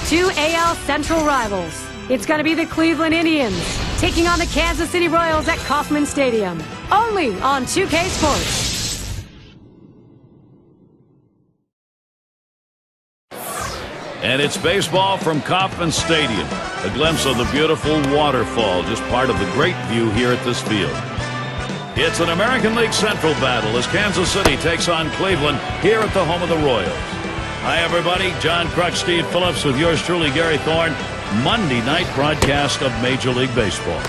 two AL Central rivals. It's going to be the Cleveland Indians taking on the Kansas City Royals at Kauffman Stadium. Only on 2K Sports. And it's baseball from Kauffman Stadium. A glimpse of the beautiful waterfall, just part of the great view here at this field. It's an American League Central battle as Kansas City takes on Cleveland here at the home of the Royals. Hi, everybody. John Crutch, Steve Phillips with yours truly, Gary Thorne. Monday night broadcast of Major League Baseball.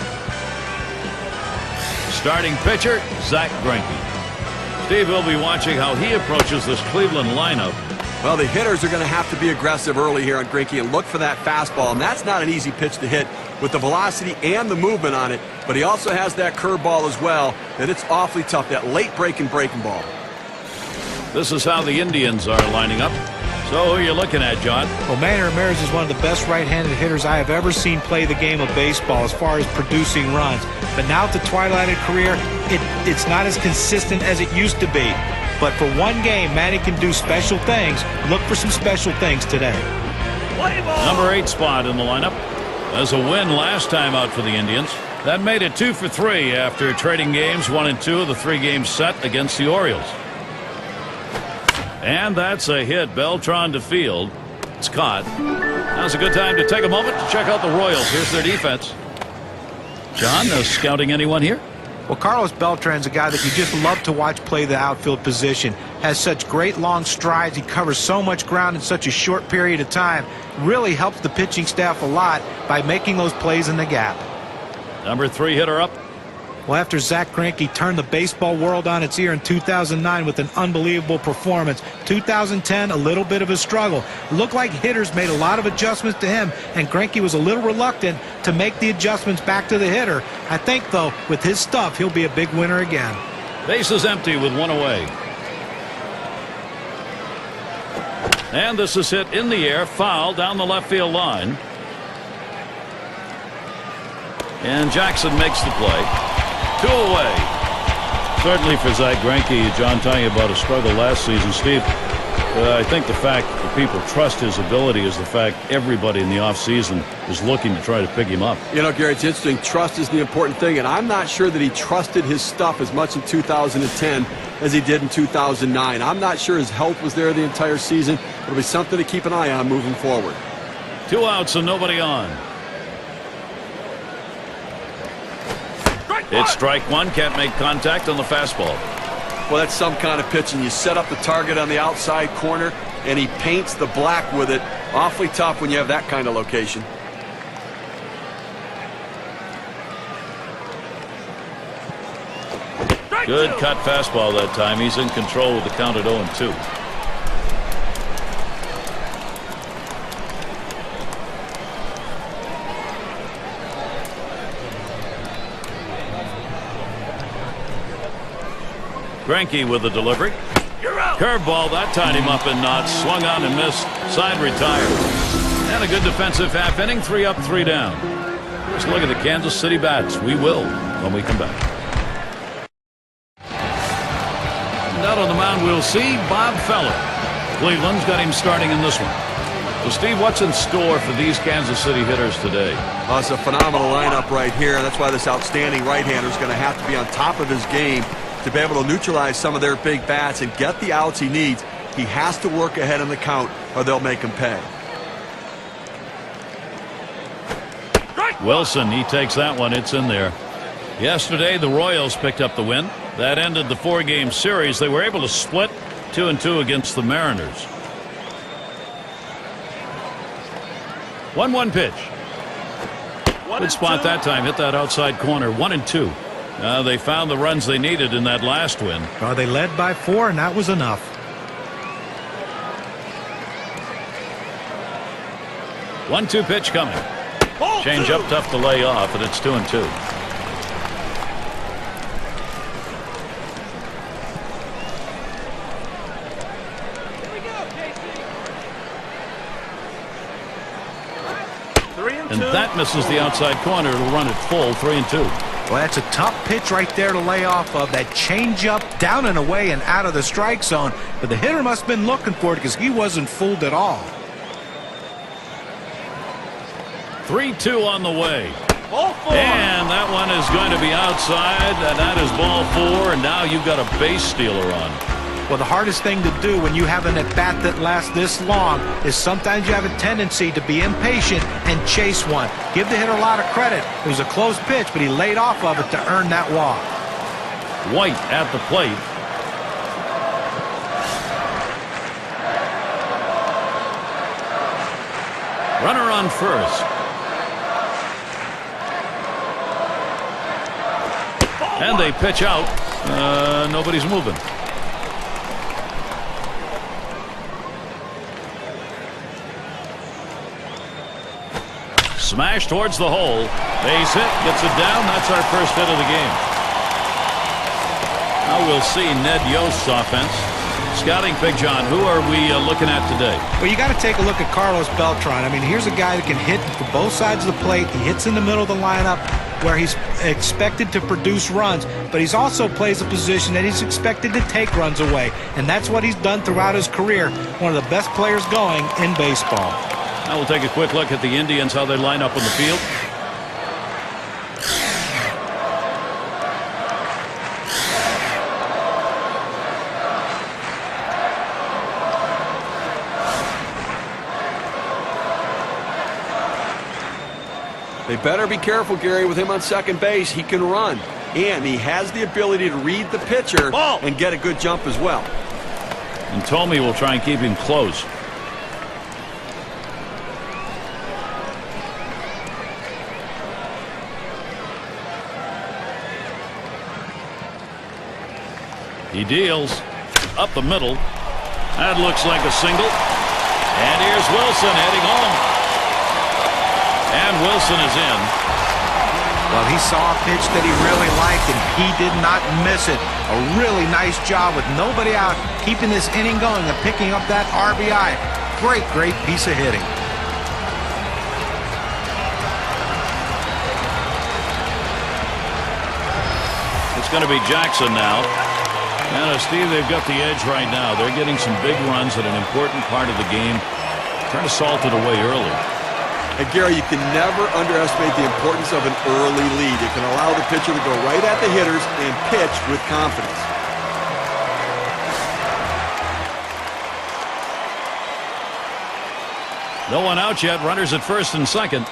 Starting pitcher, Zach Greinke. Steve will be watching how he approaches this Cleveland lineup. Well, the hitters are going to have to be aggressive early here on Greinke and look for that fastball, and that's not an easy pitch to hit with the velocity and the movement on it, but he also has that curveball as well, and it's awfully tough, that late breaking ball. This is how the Indians are lining up. So who are you looking at, John? Well, Manny Ramirez is one of the best right-handed hitters I have ever seen play the game of baseball as far as producing runs. But now at the twilight of career, it's not as consistent as it used to be. But for one game, Manny can do special things. Look for some special things today. Number 8 spot in the lineup. As a win last time out for the Indians. That made it 2 for 3 after trading games 1 and 2 of the 3 games set against the Orioles. And that's a hit. Beltran to field. It's caught. Now's a good time to take a moment to check out the Royals. Here's their defense. John, scouting anyone here? Well, Carlos Beltran's a guy that you just love to watch play the outfield position. Has such great long strides. He covers so much ground in such a short period of time. Really helps the pitching staff a lot by making those plays in the gap. Number 3 hitter up. Well, after Zach Greinke turned the baseball world on its ear in 2009 with an unbelievable performance, 2010, a little bit of a struggle. It looked like hitters made a lot of adjustments to him, and Greinke was a little reluctant to make the adjustments back to the hitter. I think, though, with his stuff, he'll be a big winner again. Bases empty with 1 away. And this is hit in the air, foul down the left field line. And Jackson makes the play. 2 away. Certainly for Zach Greinke, John telling you about a struggle last season. Steve, I think the fact that people trust his ability is the fact everybody in the offseason is looking to try to pick him up. You know, Gary, it's interesting. Trust is the important thing, and I'm not sure that he trusted his stuff as much in 2010 as he did in 2009. I'm not sure his health was there the entire season. It'll be something to keep an eye on moving forward. 2 outs and nobody on. It's strike 1. Can't make contact on the fastball. Well, that's some kind of pitching. You set up the target on the outside corner, and he paints the black with it. Awfully tough when you have that kind of location. Good cut fastball that time. He's in control with the count at 0-2. Greinke with the delivery. Curveball that tied him up in knots. Swung on and missed. Side retired. And a good defensive half inning. 3 up, 3 down. Let's look at the Kansas City bats. We will when we come back. And out on the mound we'll see Bob Feller. Cleveland's got him starting in this one. So Steve, what's in store for these Kansas City hitters today? Oh, it's a phenomenal lineup right here. That's why this outstanding right-hander is going to have to be on top of his game to be able to neutralize some of their big bats and get the outs he needs. He has to work ahead in the count or they'll make him pay. Wilson, he takes that one. It's in there. Yesterday, the Royals picked up the win. That ended the 4-game series. They were able to split 2-2 against the Mariners. 1-1 pitch. Good spot that time. Hit that outside corner. 1-2. They found the runs they needed in that last win. Well, they led by 4, and that was enough. One-two pitch coming. Change up tough to lay off, and it's 2-2. And that misses the outside corner. It'll run it full. 3-2. Well, that's a tough pitch right there to lay off of. That changeup down and away and out of the strike zone. But the hitter must have been looking for it because he wasn't fooled at all. 3-2 on the way. And that one is going to be outside, and that is ball 4, and now you've got a base stealer on. Well, the hardest thing to do when you have an at-bat that lasts this long is sometimes you have a tendency to be impatient and chase one. Give the hitter a lot of credit. It was a close pitch, but he laid off of it to earn that walk. White at the plate. Runner on first. And they pitch out. Nobody's moving. Smash towards the hole. Base hit. Gets it down. That's our first hit of the game. Now we'll see Ned Yost's offense. Scouting Big John, who are we looking at today? Well, you got to take a look at Carlos Beltran. I mean, here's a guy that can hit for both sides of the plate. He hits in the middle of the lineup where he's expected to produce runs, but he's also plays a position that he's expected to take runs away, and that's what he's done throughout his career. One of the best players going in baseball. Now we'll take a quick look at the Indians, how they line up on the field. They better be careful, Gary, with him on second base. He can run, and he has the ability to read the pitcher and get a good jump as well. And Tomey will try and keep him close. He deals up the middle. That looks like a single. And here's Wilson heading home. And Wilson is in. Well, he saw a pitch that he really liked, and he did not miss it. A really nice job with nobody out, keeping this inning going and picking up that RBI. Great, great piece of hitting. It's going to be Jackson now. And Steve, they've got the edge right now. They're getting some big runs at an important part of the game. Trying to salt it away early. And Gary, you can never underestimate the importance of an early lead. It can allow the pitcher to go right at the hitters and pitch with confidence. No one out yet. Runners at first and second.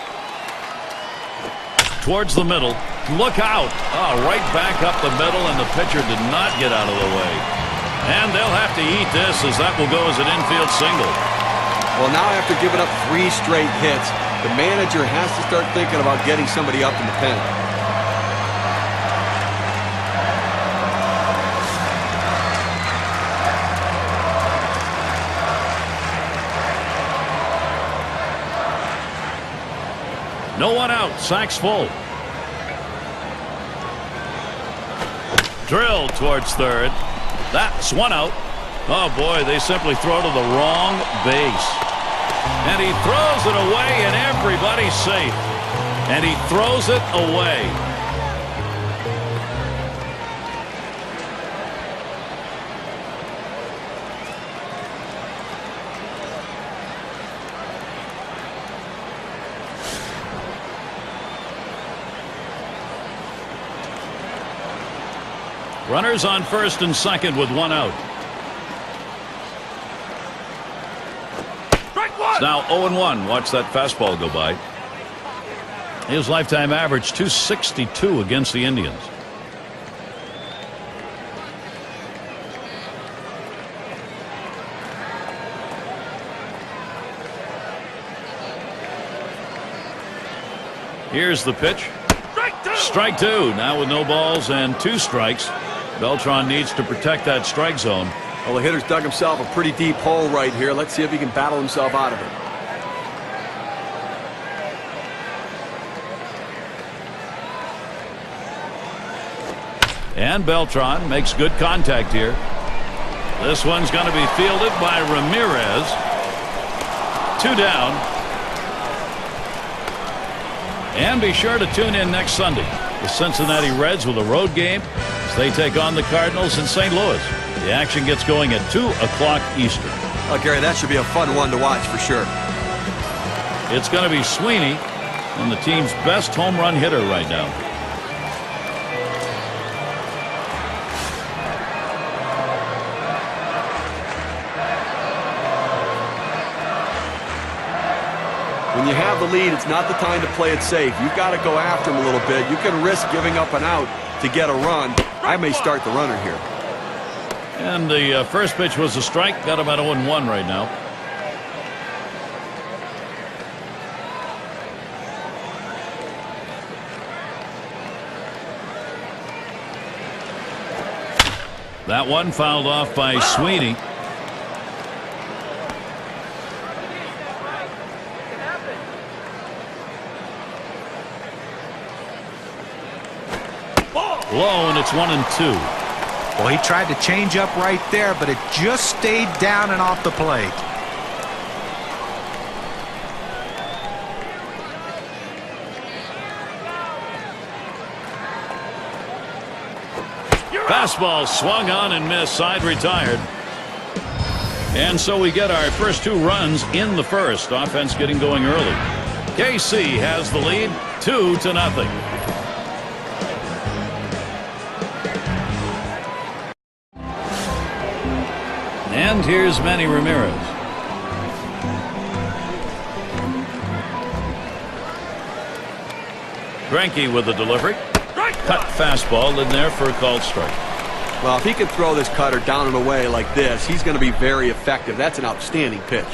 Towards the middle. Look out. Oh, right back up the middle, and the pitcher did not get out of the way. And they'll have to eat this, as that will go as an infield single. Well, now after giving up 3 straight hits, the manager has to start thinking about getting somebody up in the pen. No one out. Sack's full. Drilled towards third. That's one out. Oh, boy, they simply throw to the wrong base. And he throws it away, and everybody's safe. And he throws it away. Runners on first and second with one out. It's now 0-1. Watch that fastball go by. His lifetime average 262 against the Indians. Here's the pitch. Strike two. Now with no balls and 2 strikes. Beltran needs to protect that strike zone. Well, the hitter's dug himself a pretty deep hole right here. Let's see if he can battle himself out of it. And Beltran makes good contact here. This one's going to be fielded by Ramirez. 2 down. And be sure to tune in next Sunday. The Cincinnati Reds with a road game as they take on the Cardinals in St. Louis. The action gets going at 2 o'clock Eastern. Oh, Gary, that should be a fun one to watch for sure. It's going to be Sweeney. and the team's best home run hitter right now. When you have the lead, it's not the time to play it safe. You've got to go after him a little bit. You can risk giving up an out to get a run. I may start the runner here. And the first pitch was a strike. Got about 0-1 right now. That one fouled off by Sweeney. Low, and it's 1-2. Well, he tried to change up right there, but it just stayed down and off the plate. Fastball swung on and missed. Side retired. And so we get our first 2 runs in the first. Offense getting going early. KC has the lead 2-0. And here's Manny Ramirez. Greinke with the delivery. Cut fastball in there for a called strike. Well, if he can throw this cutter down and away like this, he's going to be very effective. That's an outstanding pitch.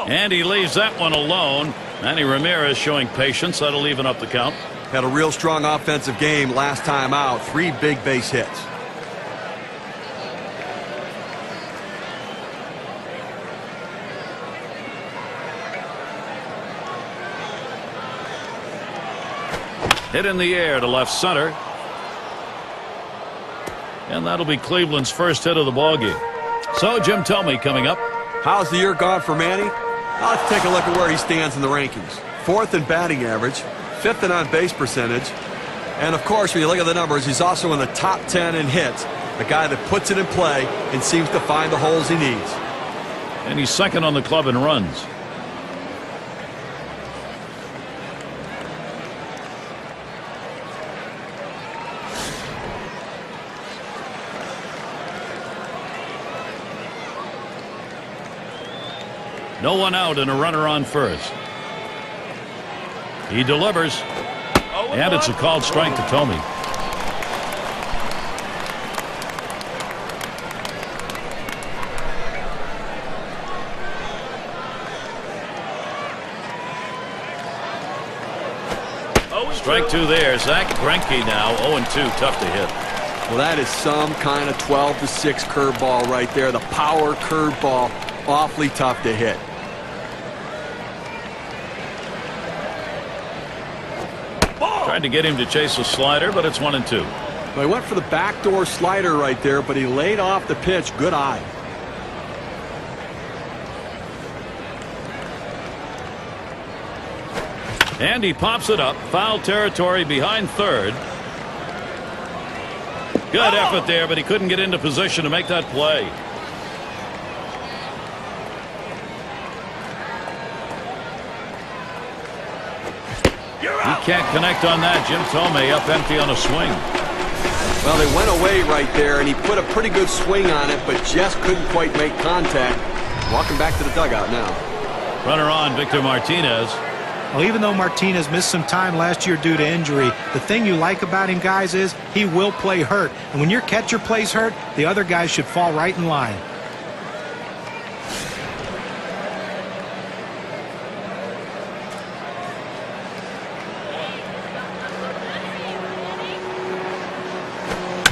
And he leaves that one alone. Manny Ramirez showing patience. That'll even up the count. Had a real strong offensive game last time out. 3 big base hits. Hit in the air to left center. And that'll be Cleveland's first hit of the ballgame. So Jim Thome coming up. How's the year gone for Manny? Let's take a look at where he stands in the rankings. 4th in batting average, 5th in on-base percentage. And, of course, when you look at the numbers, he's also in the top 10 in hits. A guy that puts it in play and seems to find the holes he needs. And he's second on the club in runs. No one out and a runner on first. He delivers. And it's a called strike to Thome. Strike 2 there. Zach Greinke now 0-2. Tough to hit. Well, that is some kind of 12-6 curveball right there. The power curveball, awfully tough to hit. Tried to get him to chase a slider, but it's 1-2. Well, he went for the backdoor slider right there, but he laid off the pitch. Good eye. And he pops it up. Foul territory behind third. Good effort there, but he couldn't get into position to make that play. He can't connect on that. Jim Thome up empty on a swing. Well, they went away right there, and he put a pretty good swing on it, but just couldn't quite make contact. Walking back to the dugout now. Runner on, Victor Martinez. Well, even though Martinez missed some time last year due to injury, the thing you like about him, guys, is he will play hurt. And when your catcher plays hurt, the other guys should fall right in line.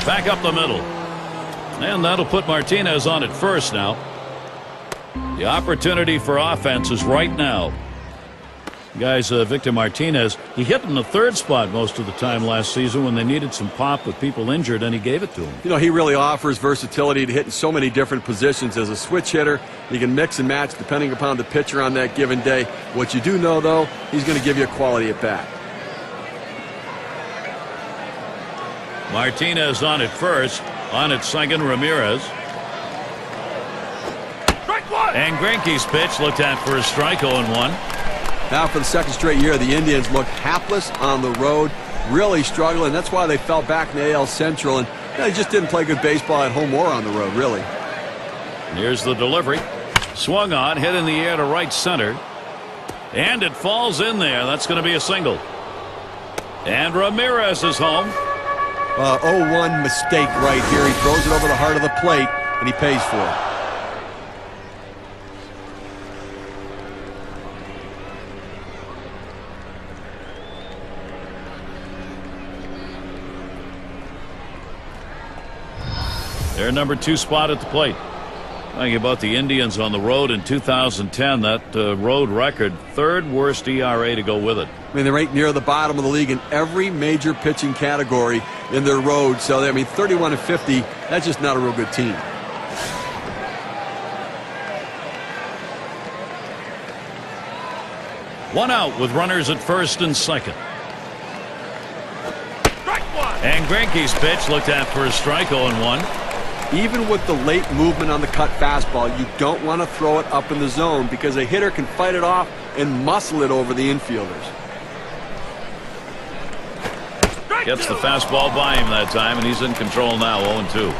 Back up the middle. And that'll put Martinez on at first now. The opportunity for offense is right now. Guys, Victor Martinez, he hit in the third spot most of the time last season when they needed some pop with people injured, and he gave it to him. You know, he really offers versatility to hit in so many different positions. As a switch hitter, you can mix and match depending upon the pitcher on that given day. What you do know, though, he's going to give you a quality at bat. Martinez on at first. On at second, Ramirez. And Greinke's pitch looked at for a strike, 0-1. Now for the second straight year, the Indians look hapless on the road, really struggling. That's why they fell back in the AL Central, and they just didn't play good baseball at home or on the road, really. Here's the delivery. Swung on, hit in the air to right center. And it falls in there. That's going to be a single. And Ramirez is home. 0-1 mistake right here. He throws it over the heart of the plate, and he pays for it. Their number 2 spot at the plate. Thinking about the Indians on the road in 2010, that road record, 3rd worst ERA to go with it. I mean, they're right near the bottom of the league in every major pitching category in their road. So, I mean, 31-50, that's just not a real good team. One out with runners at first and second. And Greinke's pitch looked at for a strike, 0-1. Even with the late movement on the cut fastball, you don't want to throw it up in the zone because a hitter can fight it off and muscle it over the infielders. Gets the fastball by him that time, and he's in control now, 0-2.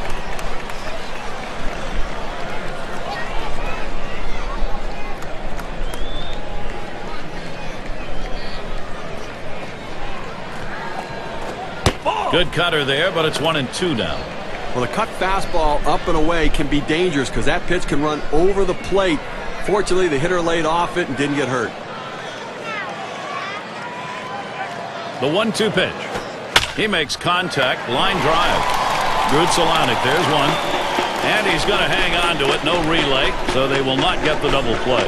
Good cutter there, but it's 1-2 now. Well, the cut fastball up and away can be dangerous because that pitch can run over the plate. Fortunately, the hitter laid off it and didn't get hurt. The 1-2 pitch. He makes contact, line drive. Grutzelanic, there's one. And he's going to hang on to it, no relay, so they will not get the double play.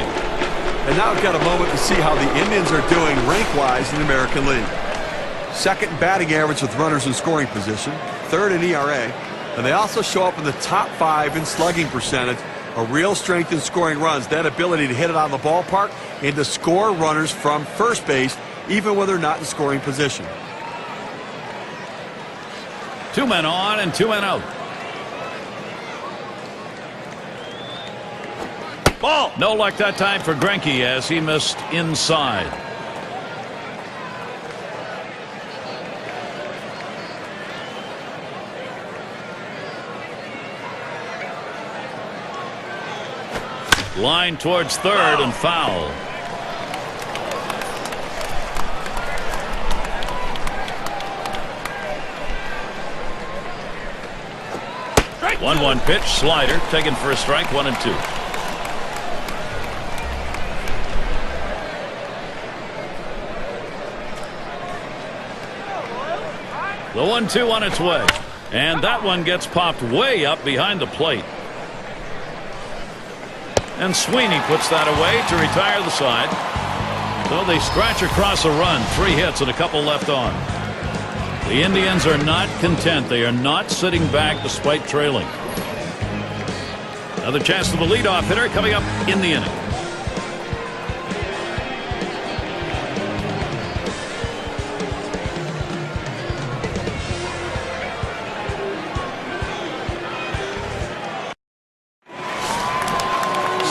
And now we've got a moment to see how the Indians are doing rank-wise in the American League. 2nd in batting average with runners in scoring position, 3rd in ERA, and they also show up in the top 5 in slugging percentage. A real strength in scoring runs, that ability to hit it out of the ballpark and to score runners from first base even when they're not in scoring position. 2 men on and 2 men out. Ball. No luck that time for Greinke as he missed inside. Line towards third and foul. Strike 1-1 pitch, slider, taken for a strike, 1-2. The 1-2 on its way. And that one gets popped way up behind the plate. And Sweeney puts that away to retire the side. So they scratch across a run. 3 hits and a couple left on. The Indians are not content. They are not sitting back despite trailing. Another chance for the leadoff hitter coming up in the inning.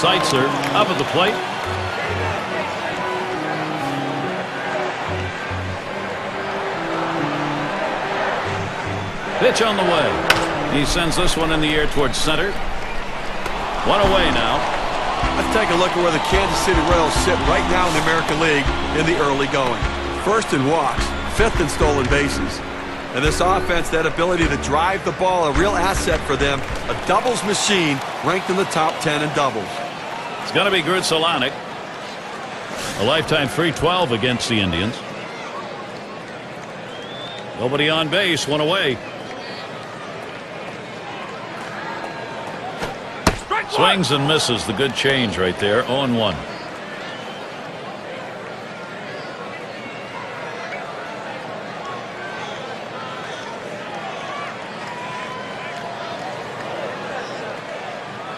Seitzer up at the plate. Pitch on the way. He sends this one in the air towards center. 1 away now. Let's take a look at where the Kansas City Royals sit right now in the American League in the early going. 1st in walks, 5th in stolen bases. And this offense, that ability to drive the ball, a real asset for them. A doubles machine ranked in the top 10 in doubles. It's going to be Grutzelanic. A lifetime .312 against the Indians. Nobody on base, 1 away. Swings and misses. The good change right there. 0-1.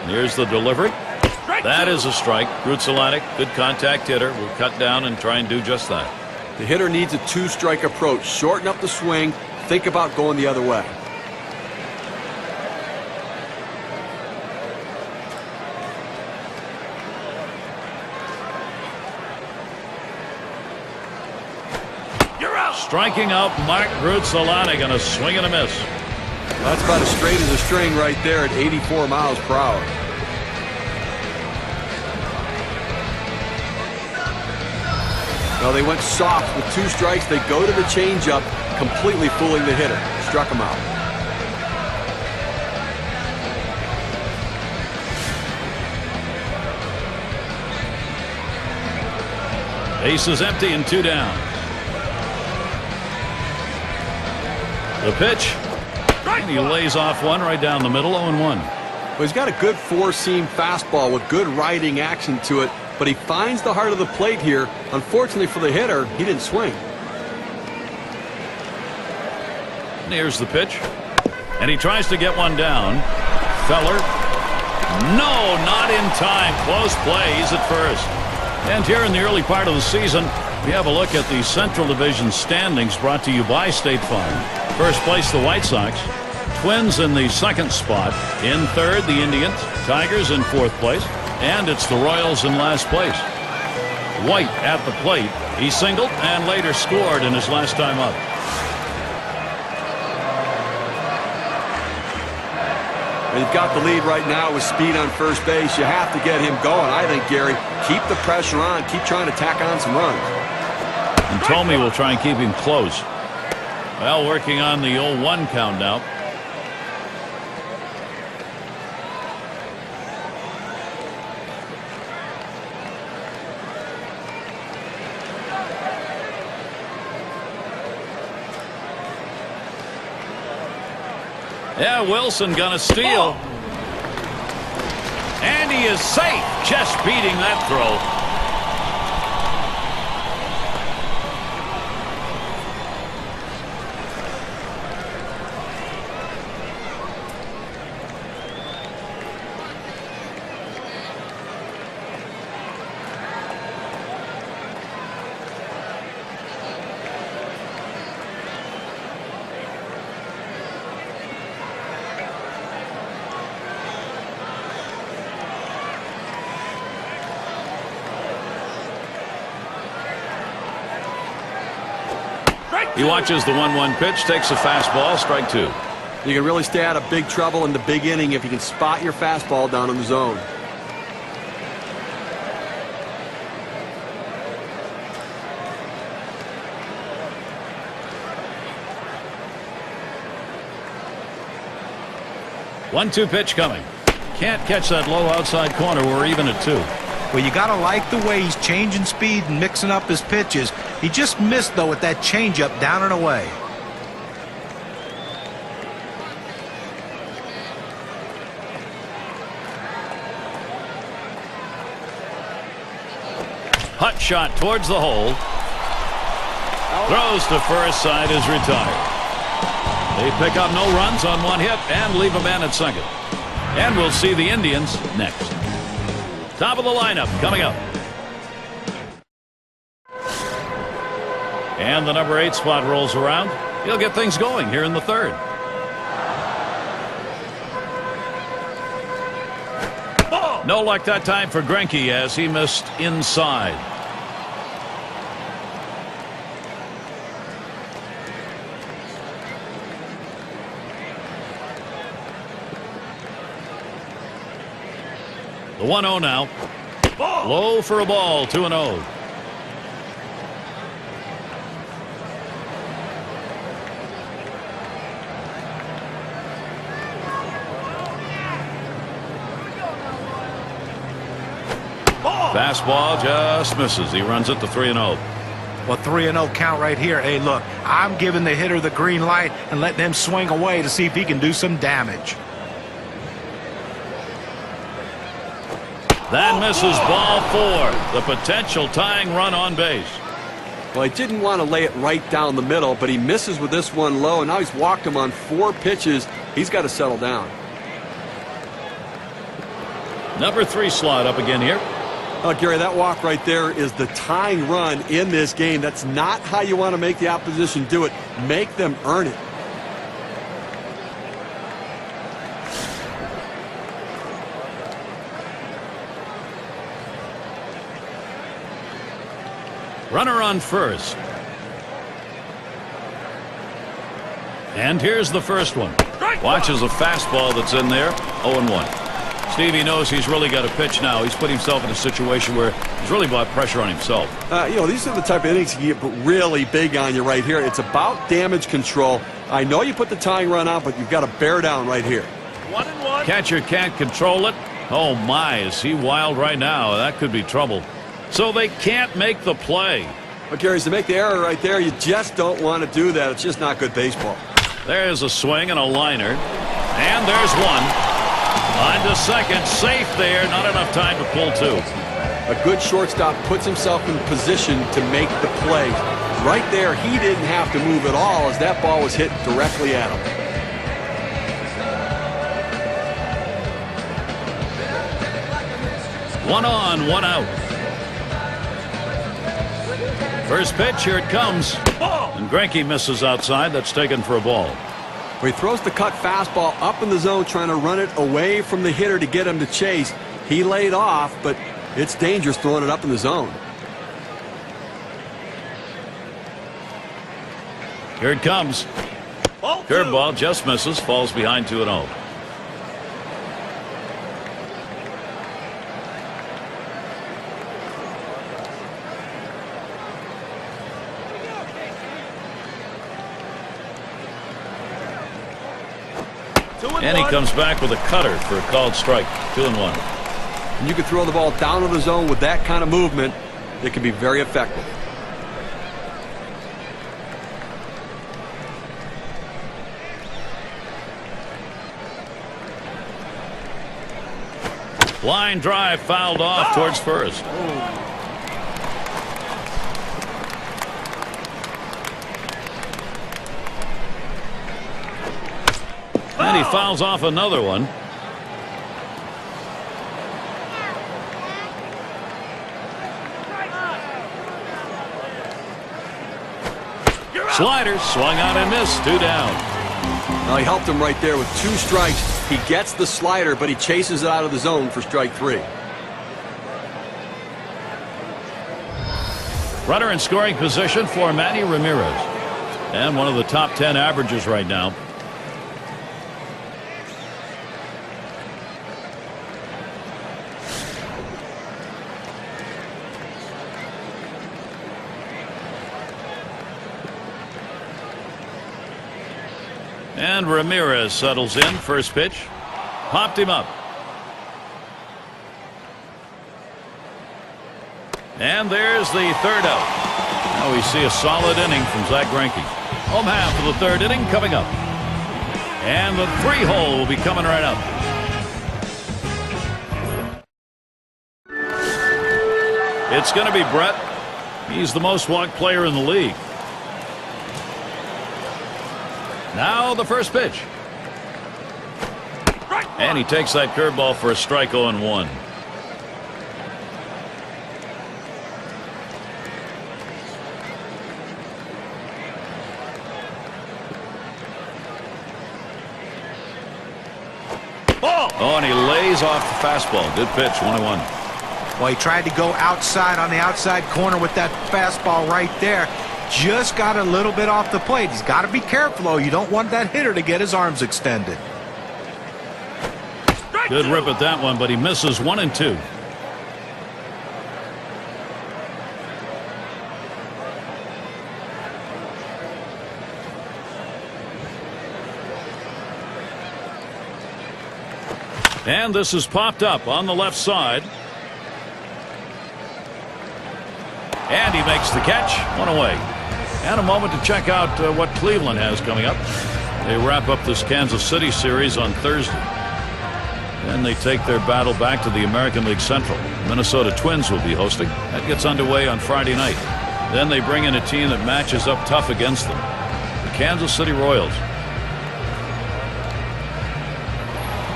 Here's the delivery. That is a strike. Grutzelanic, good contact hitter, will cut down and try and do just that. The hitter needs a 2-strike approach. Shorten up the swing, think about going the other way. Striking out Mark Grutzolani, going to swing and a miss. That's about as straight as a string right there at 84 miles per hour. Well, they went soft with 2 strikes. They go to the changeup, completely fooling the hitter. Struck him out. Base is empty and 2 down. The pitch. And he lays off one right down the middle, 0-1. Well, he's got a good 4-seam fastball with good riding action to it, but he finds the heart of the plate here. Unfortunately for the hitter, he didn't swing. And here's the pitch. And he tries to get one down. Feller. No, not in time. Close play. He's at first. And here in the early part of the season, we have a look at the Central Division standings brought to you by State Farm. First place, the White Sox. Twins in the second spot. In third, the Indians. Tigers in fourth place. And it's the Royals in last place. White at the plate. He singled and later scored in his last time up. They've got the lead right now with speed on first base. You have to get him going, I think, Gary. Keep the pressure on. Keep trying to tack on some runs. And Tomey will try and keep him close. Well, working on the 0-1 count now. Yeah, Wilson gonna steal. And he is safe, just beating that throw. He watches the 1-1 pitch, takes a fastball, strike 2. You can really stay out of big trouble in the big inning if you can spot your fastball down in the zone. One-two pitch coming. Can't catch that low outside corner. We're even at 2. Well, you got to like the way he's changing speed and mixing up his pitches. He just missed, though, with that changeup down and away. Hut shot towards the hole. Throws to first, side is retired. They pick up no runs on one hit and leave a man at second. And we'll see the Indians next. Top of the lineup coming up. And the number 8 spot rolls around. He'll get things going here in the third. No luck that time for Greinke as he missed inside. The 1-0 now. Low for a ball, 2-0. Fastball just misses. He runs it to 3-0. Well, 3-0 count right here. Hey, look, I'm giving the hitter the green light and letting him swing away to see if he can do some damage. That misses, ball 4. The potential tying run on base. Well, he didn't want to lay it right down the middle, but he misses with this one low, and now he's walked him on 4 pitches. He's got to settle down. Number 3 slot up again here. Oh, Gary, that walk right there is the tying run in this game. That's not how you want to make the opposition do it. Make them earn it. Runner on first. And here's the first one. Watches a fastball that's in there. 0-1. Stevie knows he's really got to pitch now. He's put himself in a situation where he's really brought pressure on himself. These are the type of innings you get really big on you right here. It's about damage control. I know you put the tying run out, but you've got to bear down right here. 1-1. Catcher can't control it. Oh, my, is he wild right now? That could be trouble. So they can't make the play. But, Gary, to make the error right there, you just don't want to do that. It's just not good baseball. There's a swing and a liner. And there's one. On to second. Safe there. Not enough time to pull two. A good shortstop puts himself in position to make the play. Right there, he didn't have to move at all as that ball was hit directly at him. One on, one out. First pitch, here it comes. And Greinke misses outside. That's taken for a ball. He throws the cut fastball up in the zone, trying to run it away from the hitter to get him to chase. He laid off, but it's dangerous throwing it up in the zone. Here it comes. Curveball just misses, falls behind 2-0. And he comes back with a cutter for a called strike. 2-1. And you can throw the ball down to the zone with that kind of movement. It can be very effective. Line drive fouled off towards first. And he fouls off another one. Slider swung on and missed. 2 down. Well, he helped him right there with 2 strikes. He gets the slider, but he chases it out of the zone for strike 3. Runner in scoring position for Manny Ramirez. And one of the top 10 averages right now. And Ramirez settles in. First pitch. Popped him up. And there's the third out. Now we see a solid inning from Zach Greinke. Home half of the third inning coming up. And the 3-hole will be coming right up. It's going to be Brett. He's the most walked player in the league. Now the first pitch. And he takes that curveball for a strike. 0-1. Oh, and he lays off the fastball. Good pitch. 1-1. Well, he tried to go outside on the outside corner with that fastball right there. Just got a little bit off the plate. He's got to be careful, though. You don't want that hitter to get his arms extended. Good rip at that one, but he misses 1 and 2. And this is popped up on the left side. And he makes the catch. 1 away. And a moment to check out what Cleveland has coming up. They wrap up this Kansas City series on Thursday. Then they take their battle back to the American League Central. Minnesota Twins will be hosting. That gets underway on Friday night. Then they bring in a team that matches up tough against them. The Kansas City Royals.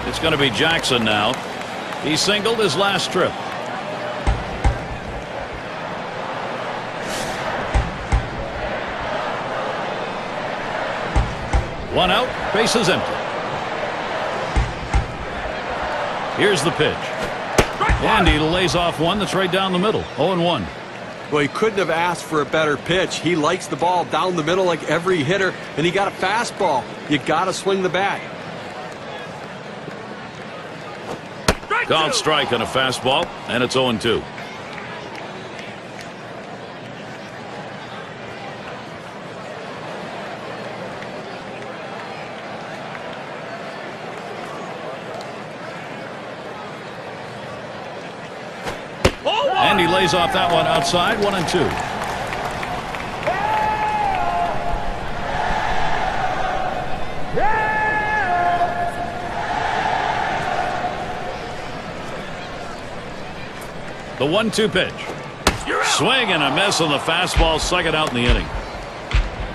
It's going to be Jackson now. He singled his last trip. One out, bases empty. Here's the pitch. And he lays off one that's right down the middle. 0-1. Well, he couldn't have asked for a better pitch. He likes the ball down the middle like every hitter, and he got a fastball. You got to swing the bat. Called strike on a fastball, and it's 0-2. And he lays off that one outside, 1-2. The 1-2 pitch. Swing and a miss on the fastball, second out in the inning.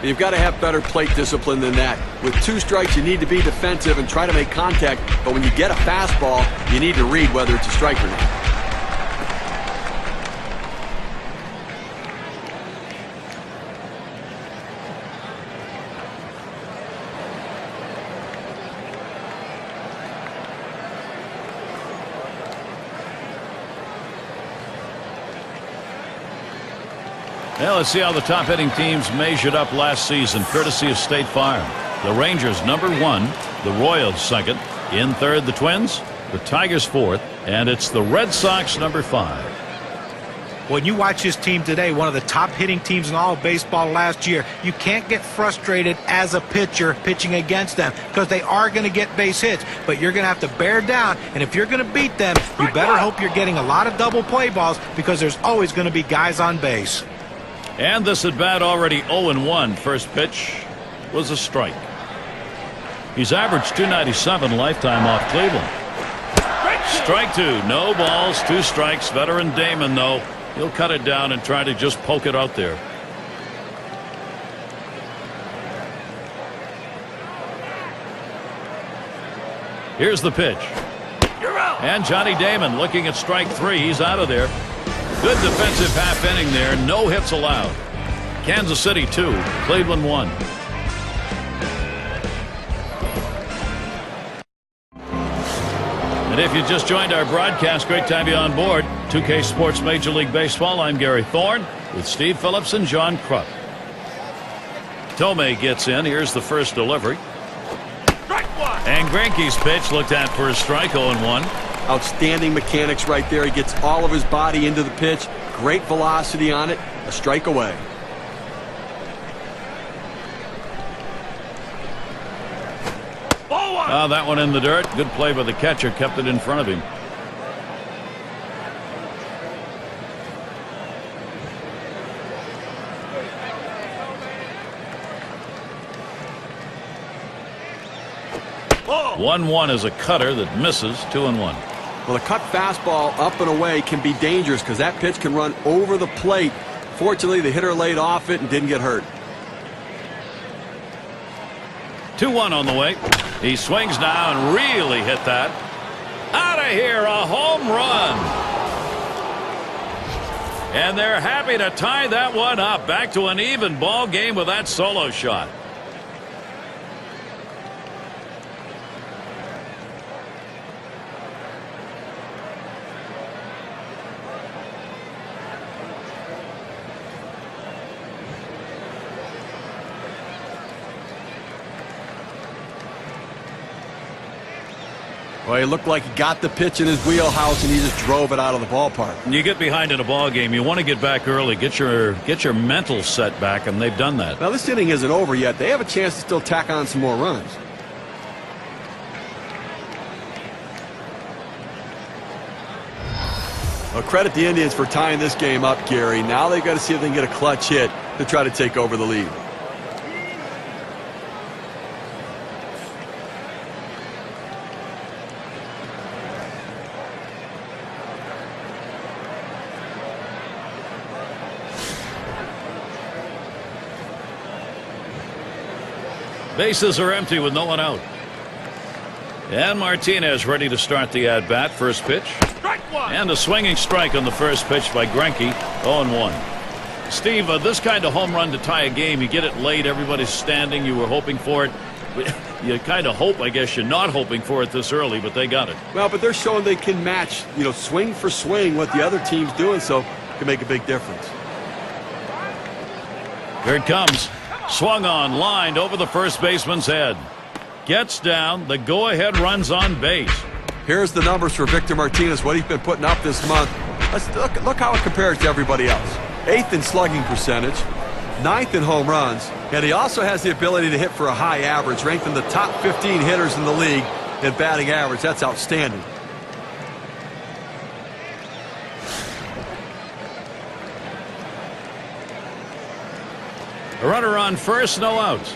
You've got to have better plate discipline than that. With 2 strikes, you need to be defensive and try to make contact. But when you get a fastball, you need to read whether it's a strike or not. Well, let's see how the top hitting teams measured up last season, courtesy of State Farm. The Rangers #1, the Royals 2nd, in 3rd the Twins, the Tigers 4th, and it's the Red Sox #5. When you watch this team today, one of the top hitting teams in all of baseball last year, you can't get frustrated as a pitcher pitching against them because they are going to get base hits, but you're going to have to bear down, and if you're going to beat them, you better hope you're getting a lot of double play balls because there's always going to be guys on base. And this at bat already 0-1. First pitch was a strike. He's averaged .297 lifetime off Cleveland. Strike 2, no balls, 2 strikes. Veteran Damon, though, he'll cut it down and try to just poke it out there. Here's the pitch. And Johnny Damon looking at strike 3. He's out of there. Good defensive half inning there. No hits allowed. Kansas City 2, Cleveland 1. And if you just joined our broadcast, great to have you on board. 2K Sports Major League Baseball. I'm Gary Thorne with Steve Phillips and John Krupp. Tomei gets in. Here's the first delivery. And Greinke's pitch looked at for a strike, 0-1. Outstanding mechanics right there. He gets all of his body into the pitch. Great velocity on it. A strike away. That one in the dirt. Good play by the catcher. Kept it in front of him. Oh. 1-1 is a cutter that misses. 2-1. Well, a cut fastball up and away can be dangerous because that pitch can run over the plate. Fortunately, the hitter laid off it and didn't get hurt. 2-1 on the way. He swings now and really hit that. Out of here, a home run. And they're happy to tie that one up. Back to an even ball game with that solo shot. Well, he looked like he got the pitch in his wheelhouse and he just drove it out of the ballpark. You get behind in a ball game, you want to get back early, get your mental set back, and they've done that. Now this inning isn't over yet. They have a chance to still tack on some more runs. Well, credit the Indians for tying this game up, Gary. Now they've got to see if they can get a clutch hit to try to take over the lead. Bases are empty with no one out. And Martinez ready to start the at-bat. First pitch. And a swinging strike on the first pitch by Greinke. 0-1. Steve, this kind of home run to tie a game, you get it late, everybody's standing, you were hoping for it. You kind of hope, I guess you're not hoping for it this early, but they got it. Well, but they're showing they can match, swing for swing what the other team's doing, so it can make a big difference. Here it comes. Swung on, lined over the first baseman's head. Gets down. The go-ahead runs on base. Here's the numbers for Victor Martinez, what he's been putting up this month. Let's look how it compares to everybody else. 8th in slugging percentage, 9th in home runs, and he also has the ability to hit for a high average, ranked in the top 15 hitters in the league in batting average. That's outstanding. A runner on first, no outs.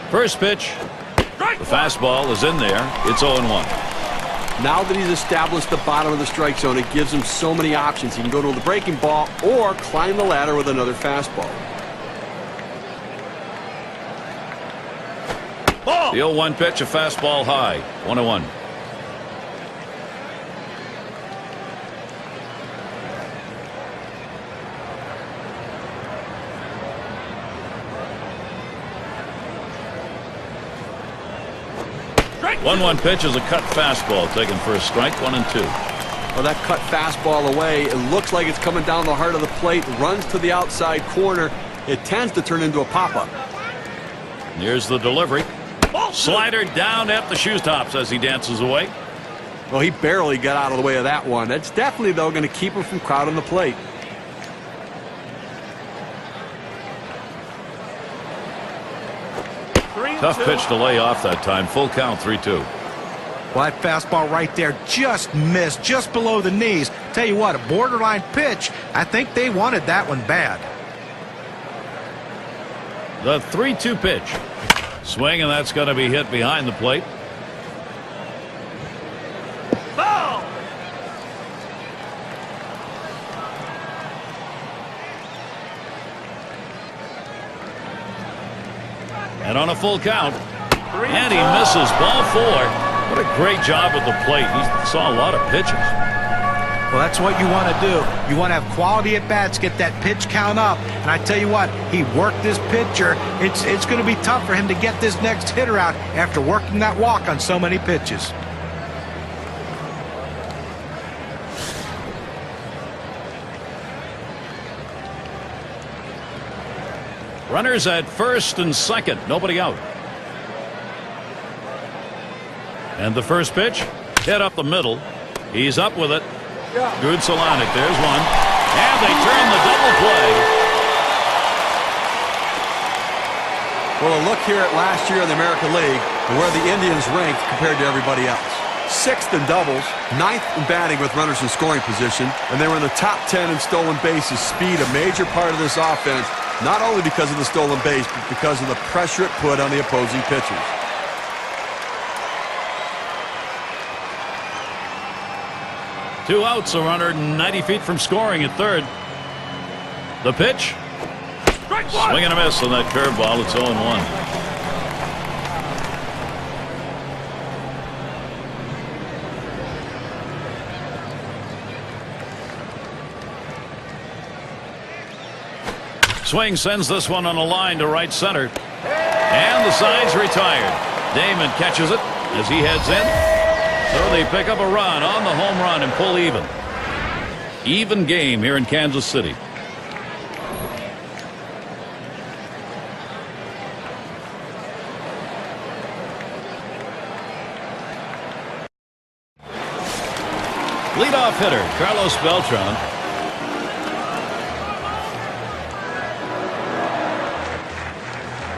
First pitch. The fastball is in there. It's 0-1. Now that he's established the bottom of the strike zone, it gives him so many options. He can go to the breaking ball or climb the ladder with another fastball. The 0-1 pitch, a fastball high. 1-1. One pitch is a cut fastball taken for a strike. 1-2. Well, that cut fastball away, it looks like it's coming down the heart of the plate, runs to the outside corner. It tends to turn into a pop-up. Here's the delivery. Slider down at the shoe tops as he dances away. Well, he barely got out of the way of that one. That's definitely, though, going to keep him from crowding the plate. Tough pitch to lay off that time. Full count, 3-2. Well, that fastball right there just missed, just below the knees. Tell you what, a borderline pitch. I think they wanted that one bad. The 3-2 pitch. Swing, and that's going to be hit behind the plate. Foul! And on a full count. And he misses ball 4. What a great job at the plate. He saw a lot of pitches. Well, that's what you want to do. You want to have quality at bats, get that pitch count up. And I tell you what, he worked this pitcher. It's going to be tough for him to get this next hitter out after working that walk on so many pitches. Runners at first and second. Nobody out. And the first pitch, hit up the middle. He's up with it. Good Solonic. There's one. And they turn the double play. Well, a look here at last year in the American League and where the Indians ranked compared to everybody else. 6th in doubles, 9th in batting with runners in scoring position, and they were in the top 10 in stolen bases. Speed, a major part of this offense, not only because of the stolen base, but because of the pressure it put on the opposing pitchers. Two outs, a runner 90 feet from scoring at third. The pitch. Swing and a miss on that curveball. It's 0-1. Swing sends this one on a line to right center. And the side's retired. Damon catches it as he heads in. So they pick up a run on the home run and pull even. Even game here in Kansas City. Leadoff hitter Carlos Beltran.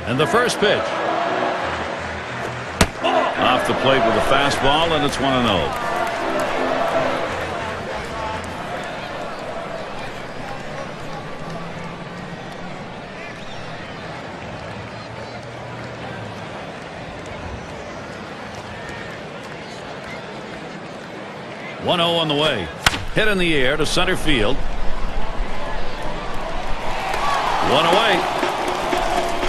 And the first pitch. Off the plate with a fastball, and it's 1-0. On the way. Hit in the air to center field. One away.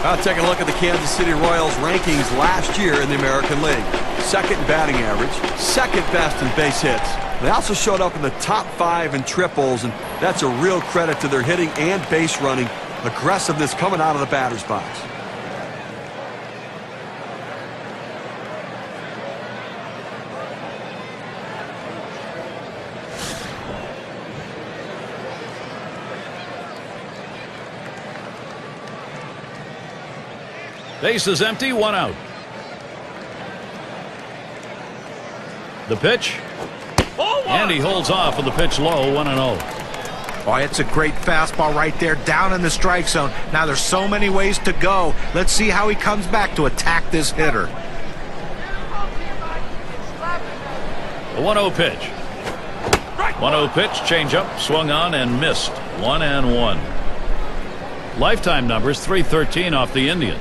I'll take a look at the Kansas City Royals rankings last year in the American League. 2nd in batting average, 2nd best in base hits. They also showed up in the top 5 in triples, and that's a real credit to their hitting and base running. Aggressiveness coming out of the batter's box. Base is empty, 1 out. The pitch. And he holds off with the pitch low, 1-0. Oh, it's a great fastball right there, down in the strike zone. Now there's so many ways to go. Let's see how he comes back to attack this hitter. The 1-0 pitch. 1-0 pitch, changeup, swung on and missed. 1-1. Lifetime numbers 313 off the Indians.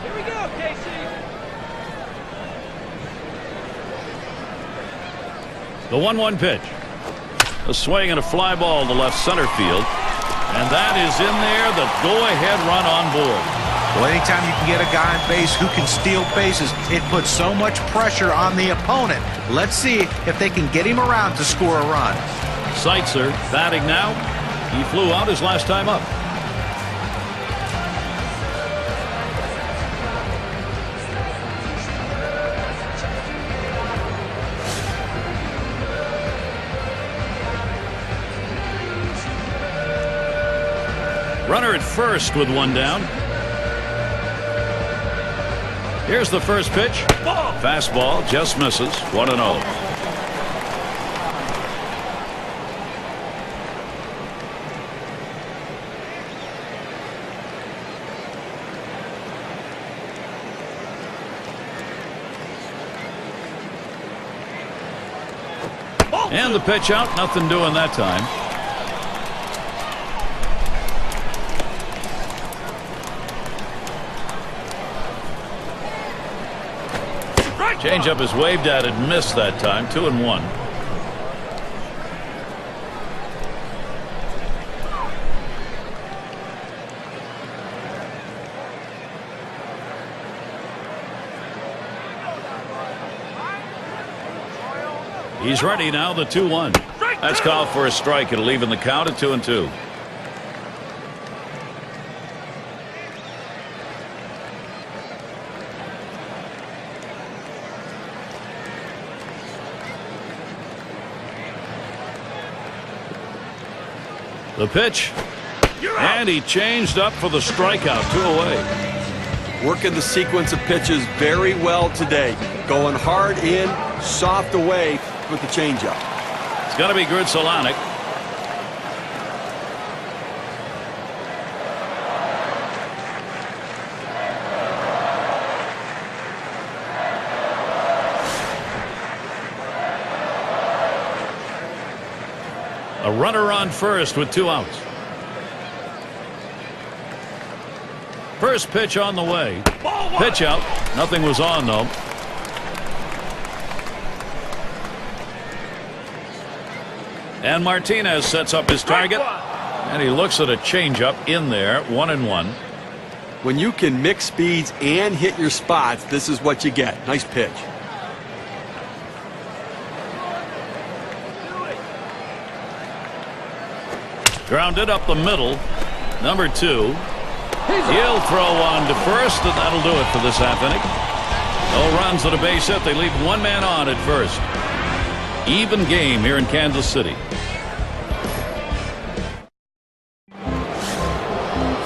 Here we go, Casey. The 1-1 pitch. A swing and a fly ball to left center field. And that is in there, the go-ahead run on board. Well, anytime you can get a guy on base who can steal bases, it puts so much pressure on the opponent. Let's see if they can get him around to score a run. Seitzer batting now. He flew out his last time up. Runner at first with 1 down. Here's the first pitch. Fastball just misses. 1-0. And the pitch out. Nothing doing that time. Changeup is waved at and missed that time. 2-1. He's ready now. The 2-1. That's called for a strike. It'll even the count at 2-2. The pitch, and he changed up for the strikeout. 2 away. Working the sequence of pitches very well today. Going hard in, soft away with the changeup. It's going to be Greinke. A runner on first with 2 outs. First pitch on the way. Pitch out. Nothing was on, though. And Martinez sets up his target. And he looks at a changeup in there. 1-1. When you can mix speeds and hit your spots, this is what you get. Nice pitch. Grounded up the middle. Number 2. He'll throw on to first, and that'll do it for this half inning. No runs at a base hit. They leave 1 man on at first. Even game here in Kansas City.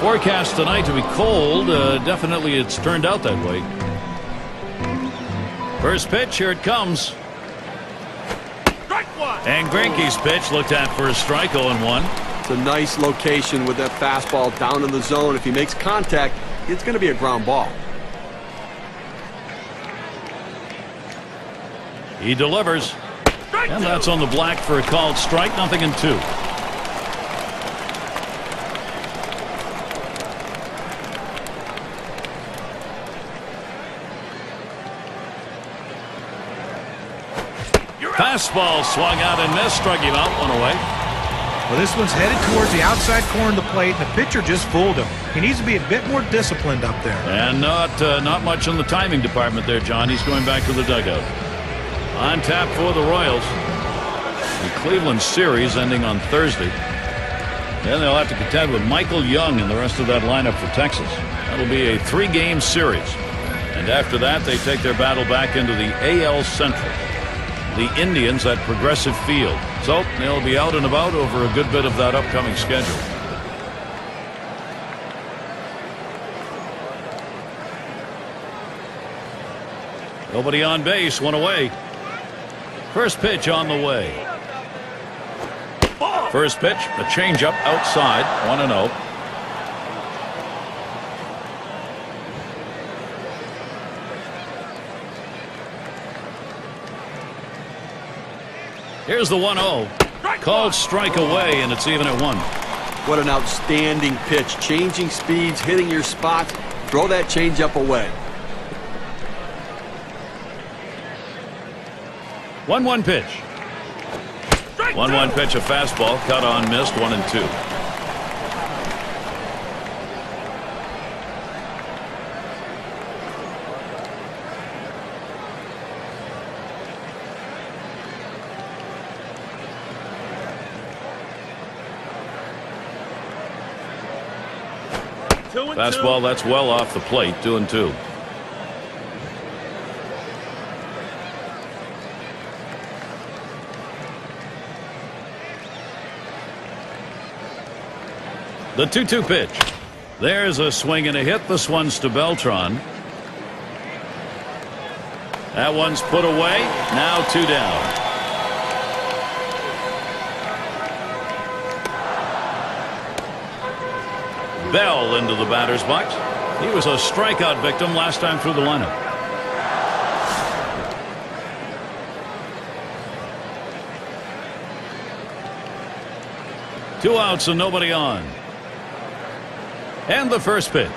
Forecast tonight to be cold. Definitely it's turned out that way. First pitch, here it comes. And Greinke's pitch looked at for a strike. 0-1. It's a nice location with that fastball down in the zone. If he makes contact, it's going to be a ground ball. He delivers. And that's on the black for a called strike. 0-2. Fastball swung out and missed. Struck him out. 1 away. Well, this one's headed towards the outside corner of the plate, and the pitcher just fooled him. He needs to be a bit more disciplined up there. And not much in the timing department there, John. He's going back to the dugout. On tap for the Royals. The Cleveland series ending on Thursday. Then they'll have to contend with Michael Young and the rest of that lineup for Texas. That'll be a 3-game series. And after that, they take their battle back into the AL Central. The Indians at Progressive Field. So they'll be out and about over a good bit of that upcoming schedule. Nobody on base, one away. First pitch on the way. First pitch, a changeup outside, 1-0. Here's the 1-0. Called strike away, and it's even at 1. What an outstanding pitch. Changing speeds, hitting your spots. Throw that changeup away. 1-1 pitch. 1-1 pitch, a fastball, cut on, missed, 1-2. Fastball, that's well off the plate, 2-2. The 2-2 pitch. There's a swing and a hit. This one's to Beltran. That one's put away. Now 2 down. Bell into the batter's box. He was a strikeout victim last time through the lineup. Two outs and nobody on. And the first pitch.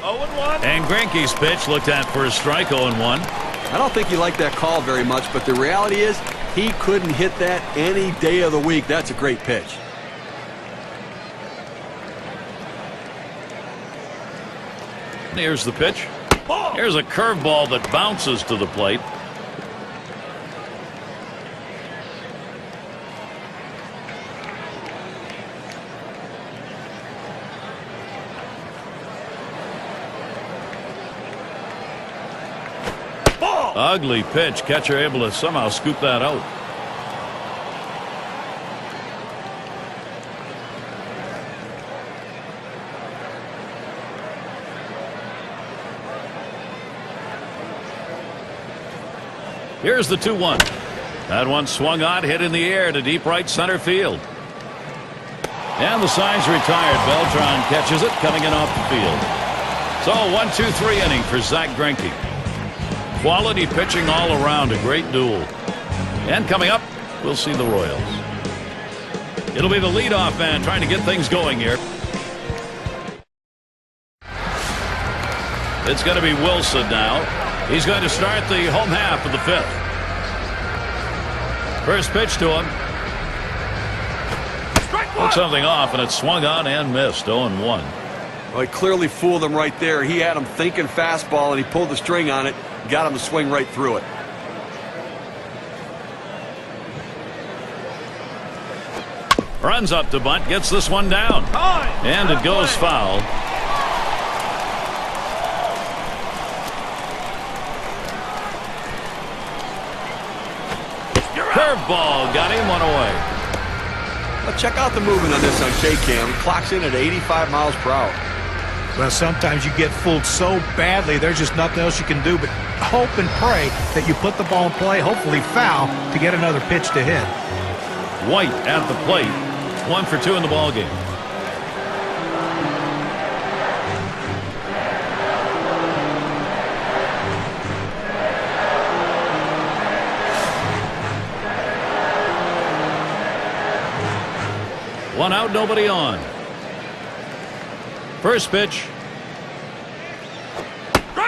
0-1. And Greinke's pitch looked at for a strike, 0-1. I don't think he liked that call very much, but the reality is he couldn't hit that any day of the week. That's a great pitch. Here's the pitch. Here's a curveball that bounces to the plate. Ugly pitch. Catcher able to somehow scoop that out. Here's the 2-1. That one swung on, hit in the air to deep right center field. And the sign's retired. Beltran catches it coming in off the field. So 1-2-3 inning for Zach Greinke. Quality pitching all around, a great duel. And coming up, we'll see the Royals. It'll be the leadoff man trying to get things going here. It's going to be Wilson now. He's going to start the home half of the 5th. First pitch to him. Took something off, and it swung on and missed. 0-1. Well, he clearly fooled him right there. He had him thinking fastball, and he pulled the string on it. Got him to swing right through it. Runs up to bunt, gets this one down. And it goes foul. Curveball got him, one away. Well, check out the movement on this on K-Cam. It clocks in at 85 miles per hour. Well, sometimes you get fooled so badly, there's just nothing else you can do but hope and pray that you put the ball in play, hopefully foul, to get another pitch to hit. White at the plate. 1 for 2 in the ball game. One out, nobody on. First pitch.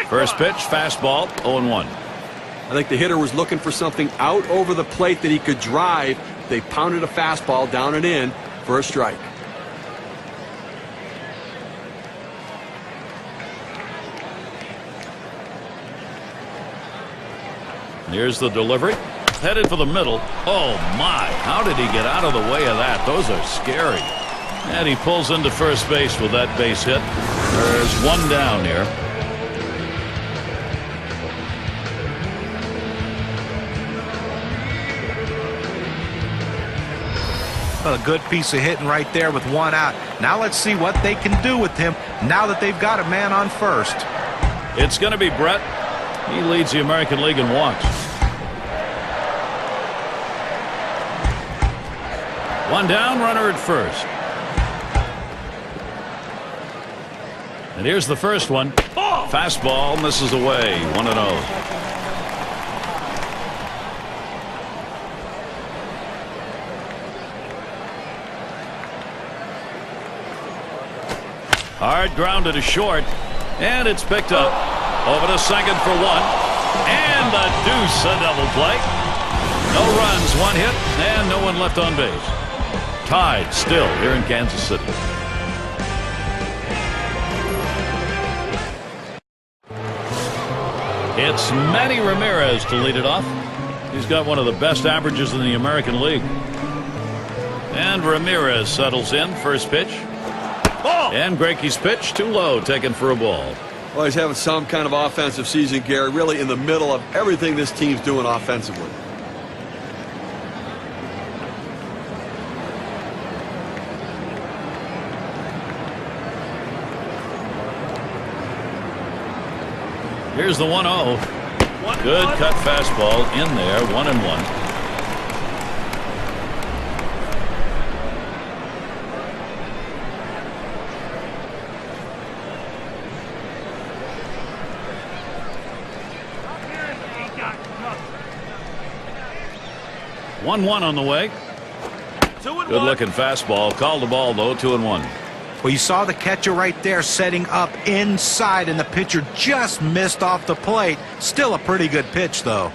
First pitch, fastball, 0-1. I think the hitter was looking for something out over the plate that he could drive. They pounded a fastball down and in for a strike. Here's the delivery. Headed for the middle. Oh, my. How did he get out of the way of that? Those are scary. And he pulls into first base with that base hit. There's one down here. Well, a good piece of hitting right there with one out. Now let's see what they can do with him now that they've got a man on first. It's going to be Brett. He leads the American League in walks. One down, runner at first. And here's the first one. Fastball misses away. 1-0. Hard grounded to short, and it's picked up. Over to second for one, and the deuce, a double play. No runs, one hit, and no one left on base. Tied still here in Kansas City. It's Manny Ramirez to lead it off. He's got one of the best averages in the American League. And Ramirez settles in, first pitch. And Greinke's pitch too low, taken for a ball. Well, he's having some kind of offensive season, Gary, really in the middle of everything this team's doing offensively. Here's the 1-0. Good cut fastball in there, 1-1. One on the way. Good looking fastball. Called the ball though. 2-1. Well, you saw the catcher right there setting up inside, and the pitcher just missed off the plate. Still a pretty good pitch, though.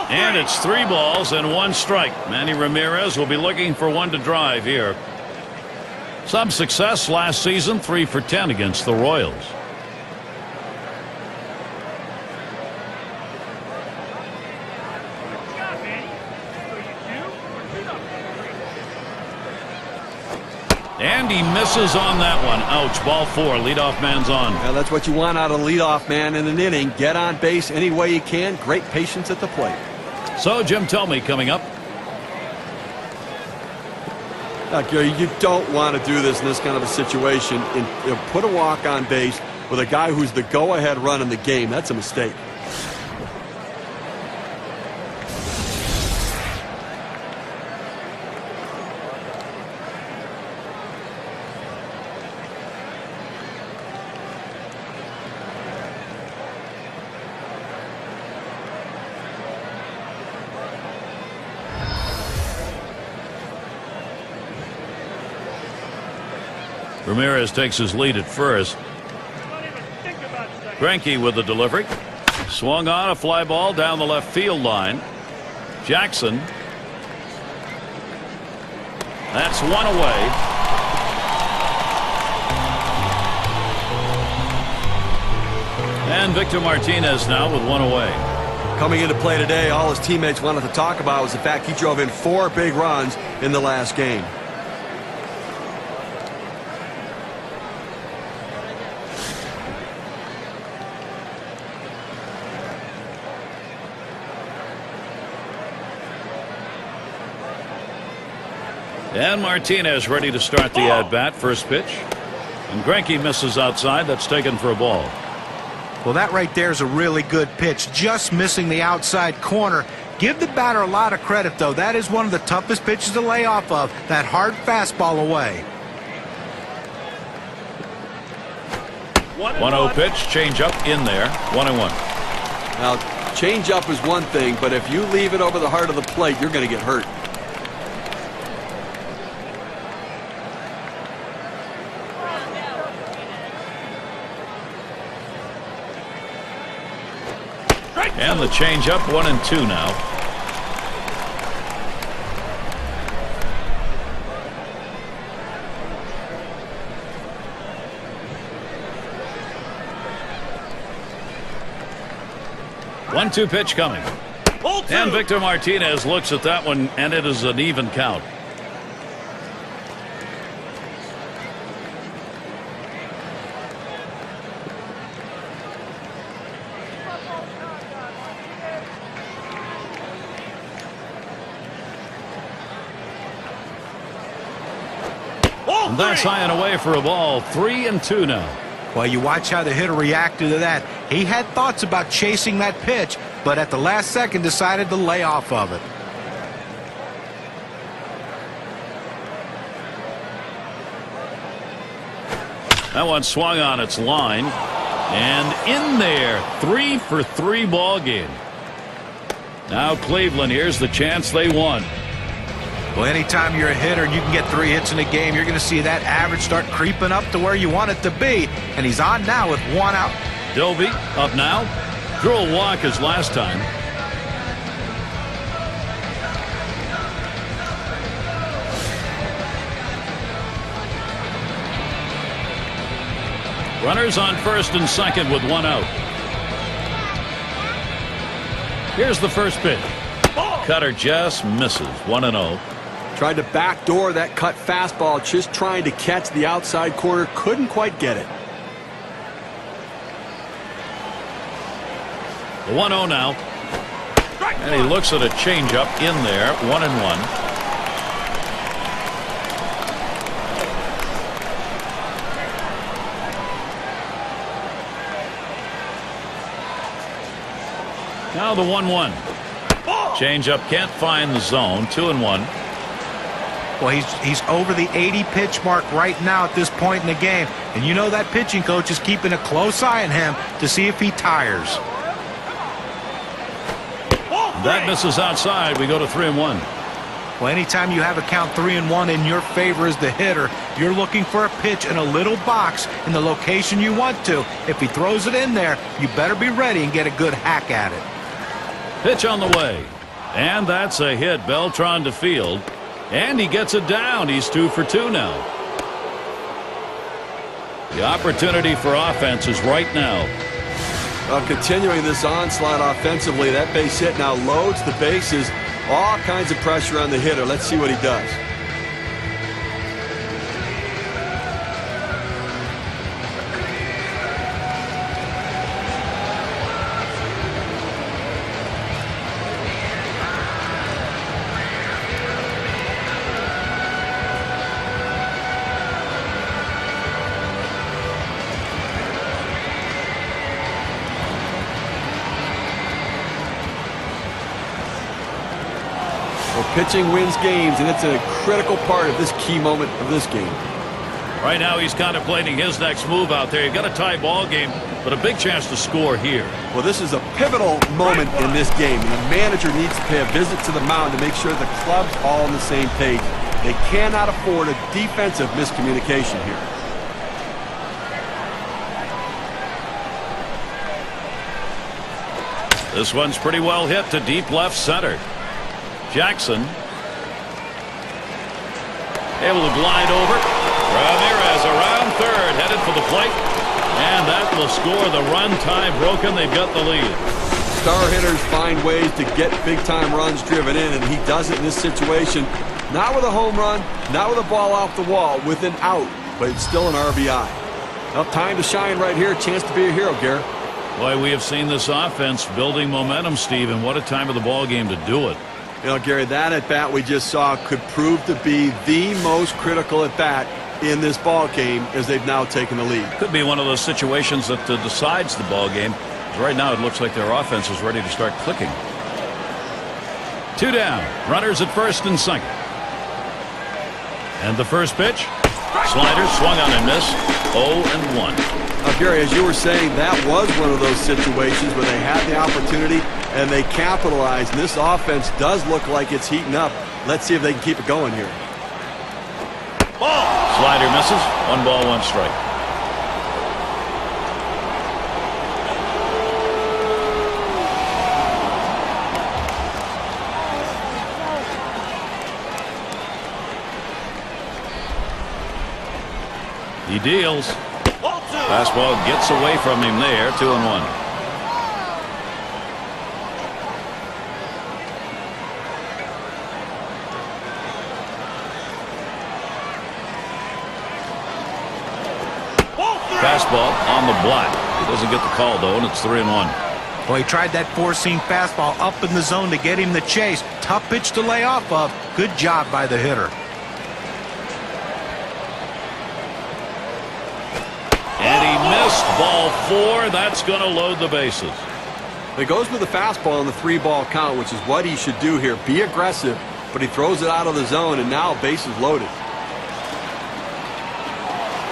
And it's 3 balls and 1 strike. Manny Ramirez will be looking for one to drive here. Some success last season, 3 for 10 against the Royals. And he misses on that one. Ouch. Ball 4. Leadoff man's on. Yeah, that's what you want out of a leadoff man in an inning. Get on base any way you can. Great patience at the plate. So Jim Thome coming up. Now, Gary, you don't want to do this in this kind of a situation and put a walk on base with a guy who's the go-ahead run in the game. That's a mistake. Ramirez takes his lead at first. Greinke with the delivery. Swung on a fly ball down the left field line. Jackson. That's one away. And Victor Martinez now with one away. Coming into play today, all his teammates wanted to talk about was the fact he drove in 4 big runs in the last game. And Martinez ready to start the at-bat. First pitch. And Greinke misses outside. That's taken for a ball. Well, that right there is a really good pitch. Just missing the outside corner. Give the batter a lot of credit, though. That is one of the toughest pitches to lay off of. That hard fastball away. 1-0 pitch. Change up in there. 1-1. Now, change up is one thing, but if you leave it over the heart of the plate, you're going to get hurt. And the change up, 1-2 now. One-two pitch coming. And Victor Martinez looks at that one, and it is an even count. And that's high and away for a ball. 3-2 now. Well, you watch how the hitter reacted to that. He had thoughts about chasing that pitch, but at the last second decided to lay off of it. That one swung on its line. And in there. 3 for 3 ball game. Now Cleveland, here's the chance they won. Well, anytime you're a hitter and you can get 3 hits in a game, you're going to see that average start creeping up to where you want it to be. And he's on now with 1 out. Dovey up now. Drew a walk his last time. Runners on first and second with 1 out. Here's the first pitch. Cutter just misses. 1-0. Tried to backdoor that cut fastball, just trying to catch the outside corner. Couldn't quite get it. The 1-0 now. And he looks at a changeup in there. 1-1. Now the 1-1. Changeup can't find the zone. 2-1. Well, he's over the 80 pitch mark right now at this point in the game. And you know that pitching coach is keeping a close eye on him to see if he tires. That misses outside. We go to 3-1. Well, anytime you have a count 3-1 in your favor as the hitter, you're looking for a pitch in a little box in the location you want to. If he throws it in there, you better be ready and get a good hack at it. Pitch on the way. And that's a hit. Beltran to field. And he gets it down. He's 2 for 2 now. The opportunity for offense is right now. Well, continuing this onslaught offensively, that base hit now loads the bases. All kinds of pressure on the hitter. Let's see what he does. Pitching wins games, and it's a critical part of this key moment of this game. Right now he's contemplating his next move out there. You've got a tie ball game, but a big chance to score here. Well, this is a pivotal moment in this game, and the manager needs to pay a visit to the mound to make sure the club's all on the same page. They cannot afford a defensive miscommunication here. This one's pretty well hit to deep left center. Jackson able to glide over. Ramirez around third, headed for the plate, and that will score the run. Tie broken. They've got the lead. Star hitters find ways to get big-time runs driven in, and he does it in this situation. Not with a home run, not with a ball off the wall, with an out, but it's still an RBI. Well, time to shine right here. Chance to be a hero, Garrett. Boy, we have seen this offense building momentum, Steve, and what a time of the ball game to do it. You know, Gary, that at-bat we just saw could prove to be the most critical at-bat in this ball game as they've now taken the lead. Could be one of those situations that decides the ball game. Right now it looks like their offense is ready to start clicking. 2 down. Runners at first and second. And the first pitch. Slider swung on and missed. 0-1. Gary, as you were saying, that was one of those situations where they had the opportunity and they capitalized. And this offense does look like it's heating up. Let's see if they can keep it going here. Ball. Slider misses. 1 ball, 1 strike. He deals. Fastball gets away from him there. 2-1. Fastball on the block. He doesn't get the call, though, and it's 3-1. Well, he tried that four-seam fastball up in the zone to get him the chase. Tough pitch to lay off of. Good job by the hitter. Ball 4, that's going to load the bases. He goes with the fastball on the 3-ball count, which is what he should do here. Be aggressive, but he throws it out of the zone, and now bases loaded.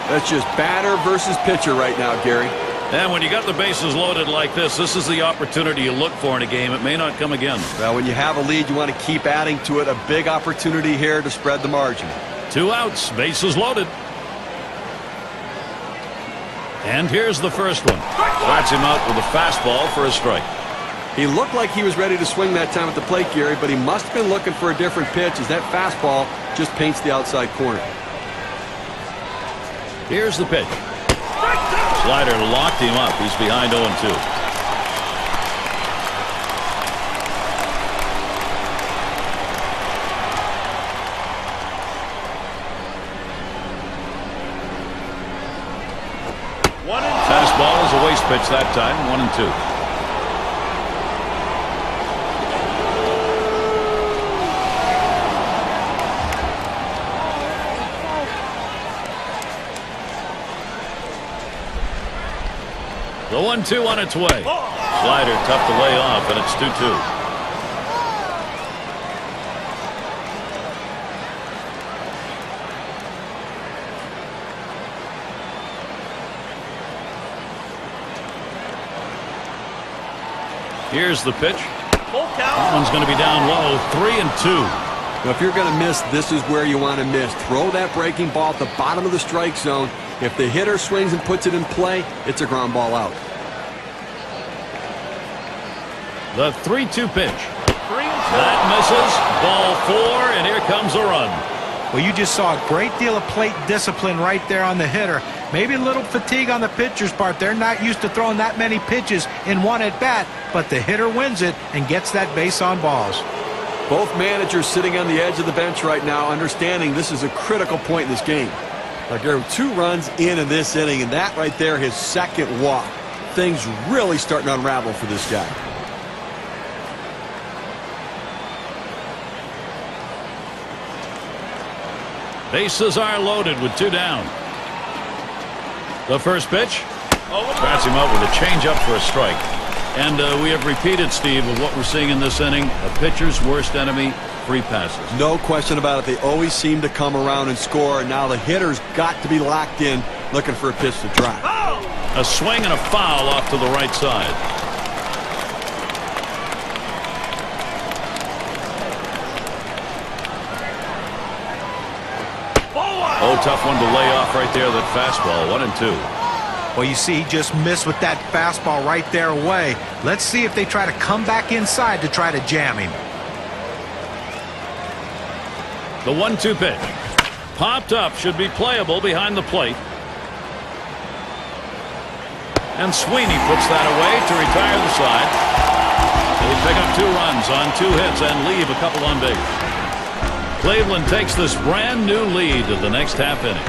That's just batter versus pitcher right now, Gary. And when you got the bases loaded like this is the opportunity you look for in a game. It may not come again. Well, when you have a lead, you want to keep adding to it. A big opportunity here to spread the margin. 2 outs, bases loaded. And here's the first one. Bats him out with a fastball for a strike. He looked like he was ready to swing that time at the plate, Gary, but he must have been looking for a different pitch as that fastball just paints the outside corner. Here's the pitch. Slider locked him up. He's behind 0-2. Fastball is a waste pitch that time. 1-2. The 1-2 on its way. Slider tough to lay off, and it's 2-2. Here's the pitch. That one's going to be down low. 3-2. Now, if you're going to miss, this is where you want to miss. Throw that breaking ball at the bottom of the strike zone. If the hitter swings and puts it in play, it's a ground ball out. The 3-2 pitch. That misses. Ball 4, and here comes a run. Well, you just saw a great deal of plate discipline right there on the hitter. Maybe a little fatigue on the pitcher's part. They're not used to throwing that many pitches in one at-bat, but the hitter wins it and gets that base on balls. Both managers sitting on the edge of the bench right now, understanding this is a critical point in this game. Like, there were 2 runs in this inning, and that right there, his second walk. Things really starting to unravel for this guy. Bases are loaded with 2 down. The first pitch. Bats him out with a changeup for a strike. And we have repeated, Steve, of what we're seeing in this inning. A pitcher's worst enemy, free passes. No question about it. They always seem to come around and score. And now the hitter's got to be locked in, looking for a pitch to drive. A swing and a foul off to the right side. Oh, tough one to lay off right there, that fastball. 1-2. Well, you see, he just missed with that fastball right there away. Let's see if they try to come back inside to try to jam him. The 1-2 pitch. Popped up, should be playable behind the plate. And Sweeney puts that away to retire the side. They pick up 2 runs on 2 hits and leave a couple on base. Cleveland takes this brand new lead to the next half inning.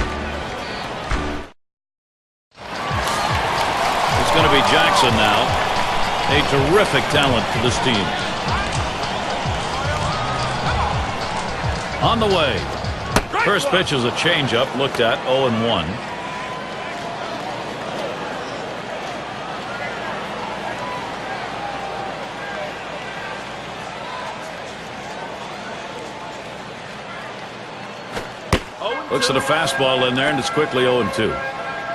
It's going to be Jackson now. A terrific talent for this team. On the way. First pitch is a changeup, looked at 0-1. Looks at a fastball in there, and it's quickly 0-2.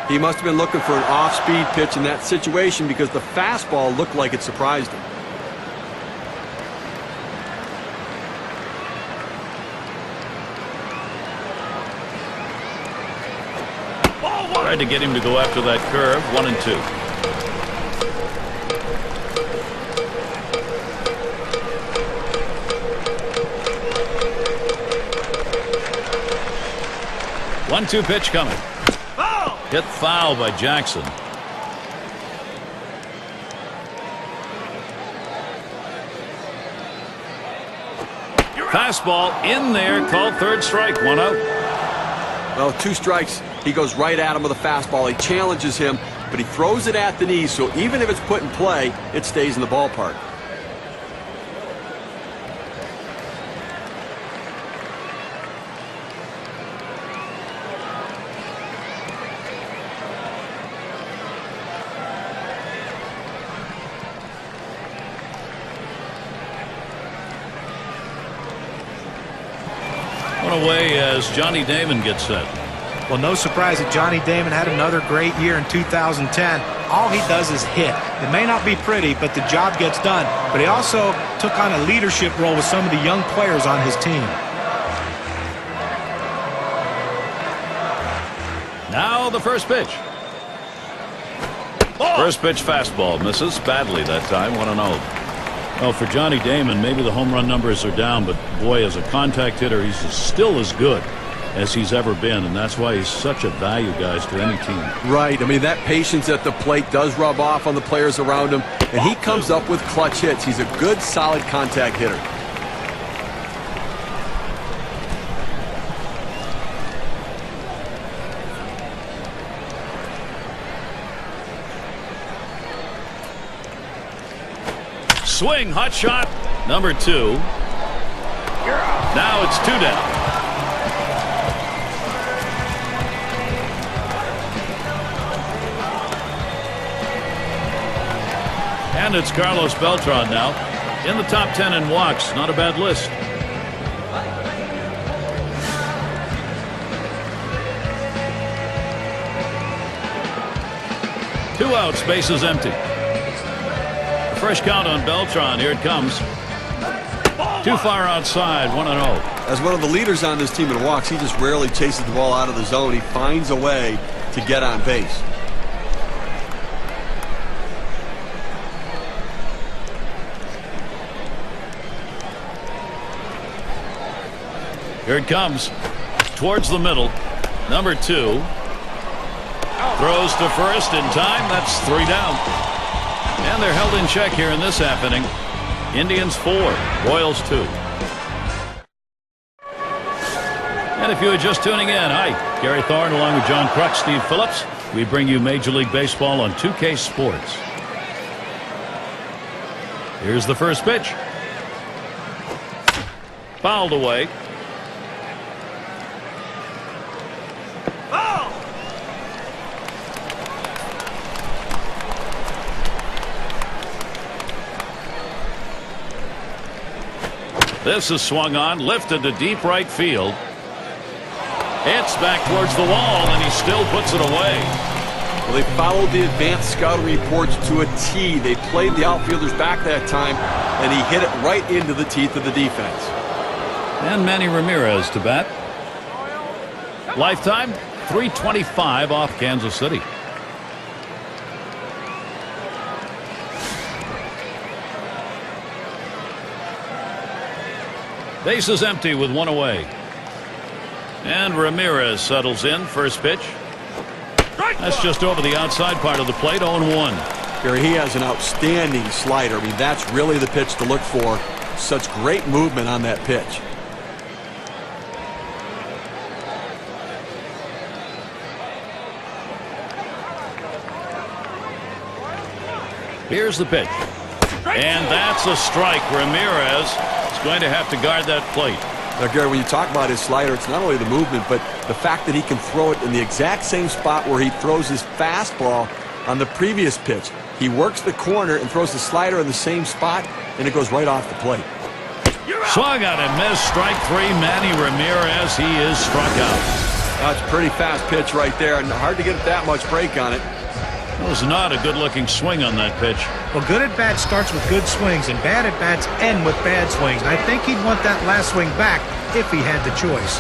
He must have been looking for an off-speed pitch in that situation because the fastball looked like it surprised him. Tried to get him to go after that curve. 1-2. 1-2 pitch coming. Hit foul by Jackson. Fastball in there, called third strike, 1 out. Well, 2 strikes. He goes right at him with a fastball. He challenges him, but he throws it at the knee, so even if it's put in play, it stays in the ballpark. One away as Johnny Damon gets set. Well, no surprise that Johnny Damon had another great year in 2010. All he does is hit. It may not be pretty, but the job gets done. But he also took on a leadership role with some of the young players on his team. Now the first pitch. First pitch fastball misses badly that time. 1-0. Well, for Johnny Damon, maybe the home run numbers are down, but boy, as a contact hitter, he's still as good as he's ever been, and that's why he's such a value, guys, to any team. Right. I mean, that patience at the plate does rub off on the players around him, and he comes up with clutch hits. He's a good, solid contact hitter. Swing, hot shot, number 2. Now it's 2 down. And it's Carlos Beltran now in the top 10 in walks. Not a bad list. Two outs, bases empty. Fresh count on Beltran. Here it comes. Too far outside. 1-0. As one of the leaders on this team in walks, he just rarely chases the ball out of the zone. He finds a way to get on base. Here it comes. Towards the middle. Number 2. Throws to first in time. That's 3 down. And they're held in check here in this half inning. Indians 4, Royals 2. And if you are just tuning in, hi, Gary Thorne along with John Kruk, Steve Phillips. We bring you Major League Baseball on 2K Sports. Here's the first pitch. Fouled away. This is swung on, lifted to deep right field. It's back towards the wall, and he still puts it away. Well, they followed the advanced scouting reports to a T. They played the outfielders back that time, and he hit it right into the teeth of the defense. And Manny Ramirez to bat. Lifetime, .325 off Kansas City. Base is empty with 1 away. And Ramirez settles in. First pitch. That's just over the outside part of the plate. 0-1. Gary, he has an outstanding slider. I mean, that's really the pitch to look for. Such great movement on that pitch. Here's the pitch. And that's a strike. Ramirez is going to have to guard that plate. Now, Gary, when you talk about his slider, it's not only the movement, but the fact that he can throw it in the exact same spot where he throws his fastball on the previous pitch. He works the corner and throws the slider in the same spot, and it goes right off the plate. Swung on and missed. Strike 3. Manny Ramirez. He is struck out. That's a pretty fast pitch right there, and hard to get that much break on it. It was not a good-looking swing on that pitch. Well, good at-bat starts with good swings, and bad at-bats end with bad swings. And I think he'd want that last swing back if he had the choice.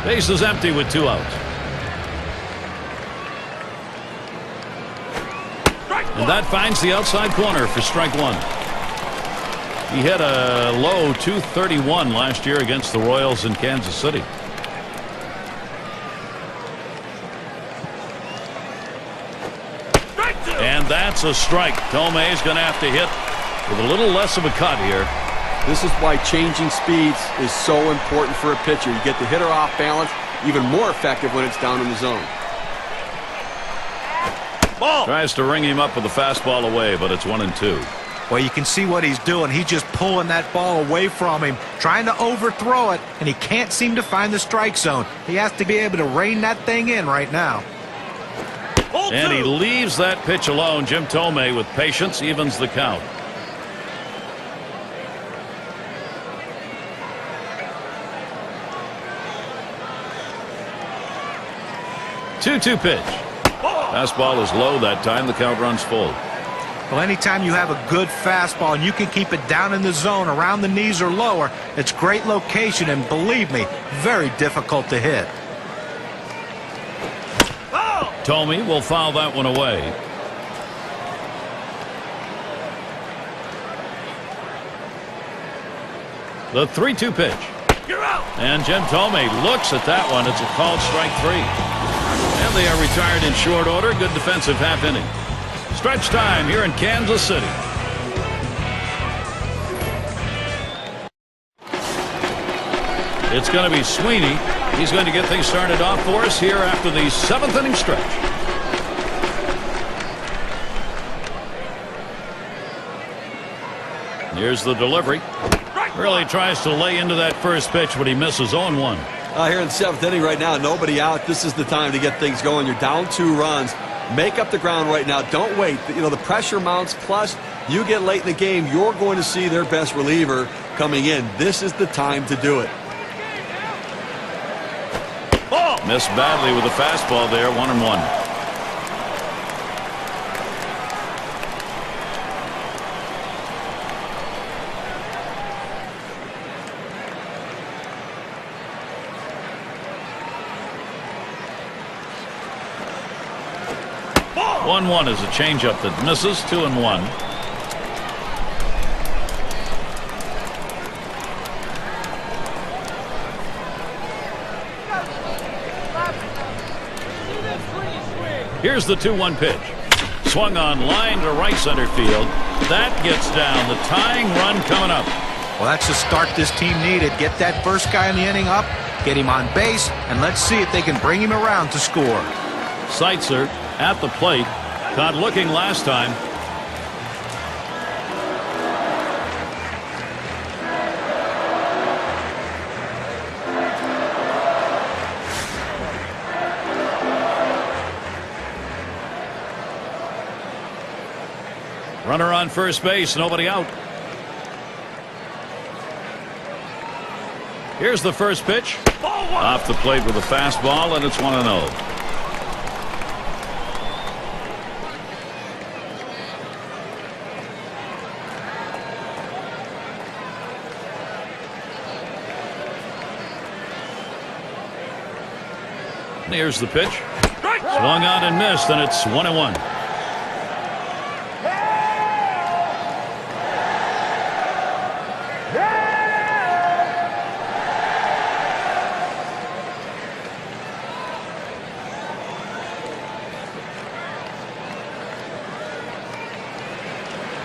Base is empty with 2 outs. And that finds the outside corner for strike 1. He hit a low .231 last year against the Royals in Kansas City. And that's a strike. Tomei's going to have to hit with a little less of a cut here. This is why changing speeds is so important for a pitcher. You get the hitter off balance, even more effective when it's down in the zone. Ball. Tries to ring him up with a fastball away, but it's 1-2. Well, you can see what he's doing. He's just pulling that ball away from him, trying to overthrow it, and he can't seem to find the strike zone. He has to be able to rein that thing in right now. And he leaves that pitch alone. Jim Thome, with patience, evens the count. Two-two pitch. Fastball is low that time. The count runs full. Well, anytime you have a good fastball and you can keep it down in the zone around the knees or lower, it's great location and, believe me, very difficult to hit. Thome will foul that one away. The 3-2 pitch. You're out. And Jim Thome looks at that one. It's a called strike 3. And they are retired in short order. Good defensive half inning. Stretch time here in Kansas City. It's going to be Sweeney. He's going to get things started off for us here after the 7th inning stretch. Here's the delivery. Really tries to lay into that first pitch, but he misses 0-1. Here in the 7th inning right now, nobody out. This is the time to get things going. You're down 2 runs. Make up the ground right now. Don't wait. You know, the pressure mounts. Plus, you get late in the game, you're going to see their best reliever coming in. This is the time to do it. Missed badly with the fastball there. 1-1. One is a changeup that misses. 2-1. Here's the 2-1 pitch. Swung on line to right center field. That gets down. The tying run coming up. Well, that's the start this team needed. Get that first guy in the inning up, get him on base, and let's see if they can bring him around to score. Seitzer at the plate. Caught looking last time. Runner on first base, nobody out. Here's the first pitch. Off the plate with a fastball, and it's 1-0. Here's the pitch. Swung on and missed, and it's 1-1.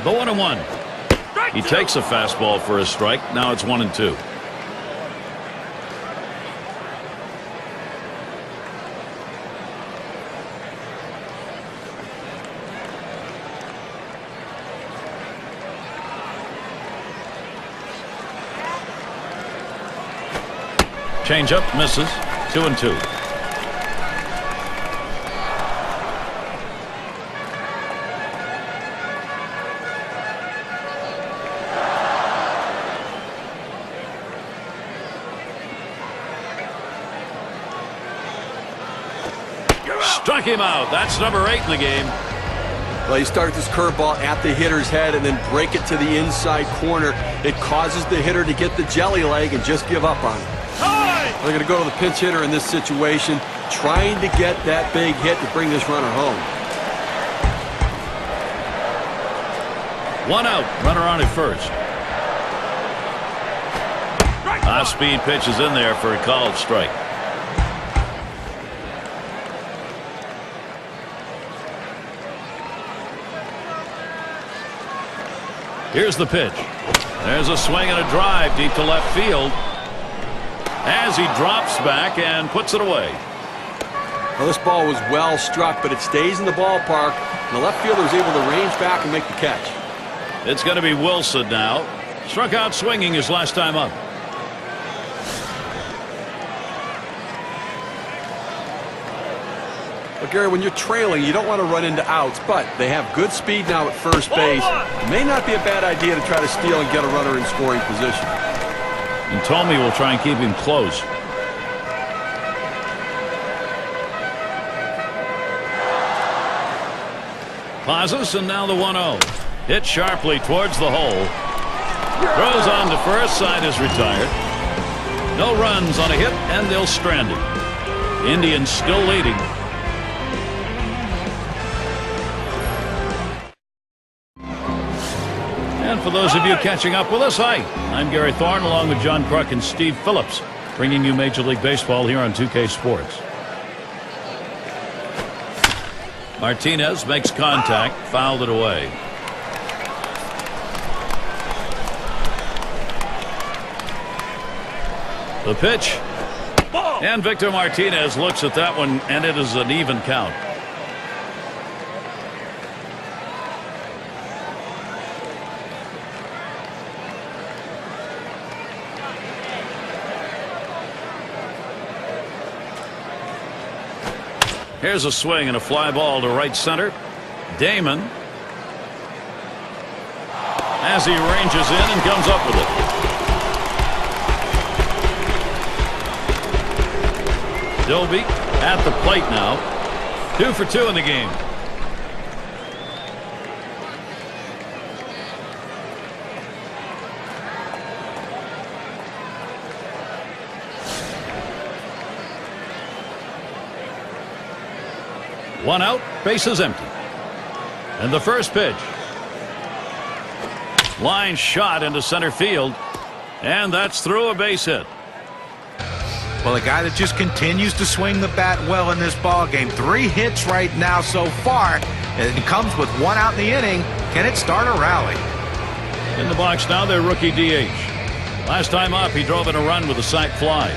The 1-1. He takes a fastball for a strike. Now it's 1-2. Changeup misses. 2-2. Struck him out. That's number 8 in the game. Well, you start this curveball at the hitter's head and then break it to the inside corner. It causes the hitter to get the jelly leg and just give up on it. They're going to go to the pinch hitter in this situation, trying to get that big hit to bring this runner home. 1 out. Runner on at first. High-speed pitch is in there for a called strike. Here's the pitch. There's a swing and a drive deep to left field as he drops back and puts it away. Well, this ball was well struck, but it stays in the ballpark. And the left fielder is able to range back and make the catch. It's going to be Wilson now. Struck out swinging his last time up. But Gary, when you're trailing, you don't want to run into outs, but they have good speed now at first base. It may not be a bad idea to try to steal and get a runner in scoring position. And Tomey will try and keep him close. Pauses, and now the 1-0. Hit sharply towards the hole. Throws on to first. Side is retired. No runs on a hit, and they'll strand him. Indians still leading. And for those of you catching up with us, hi, I'm Gary Thorne along with John Kruk and Steve Phillips, bringing you Major League Baseball here on 2K Sports. Martinez makes contact, fouled it away. The pitch. And Victor Martinez looks at that one, and it is an even count. Here's a swing and a fly ball to right center. Damon, as he ranges in and comes up with it. Doby at the plate now. 2 for 2 in the game. One out, bases empty. And the first pitch. Line shot into center field. And that's through a base hit. Well, a guy that just continues to swing the bat well in this ball game. 3 hits right now so far. And it comes with 1 out in the inning. Can it start a rally? In the box now, their rookie DH. Last time up, he drove in a run with a sac fly.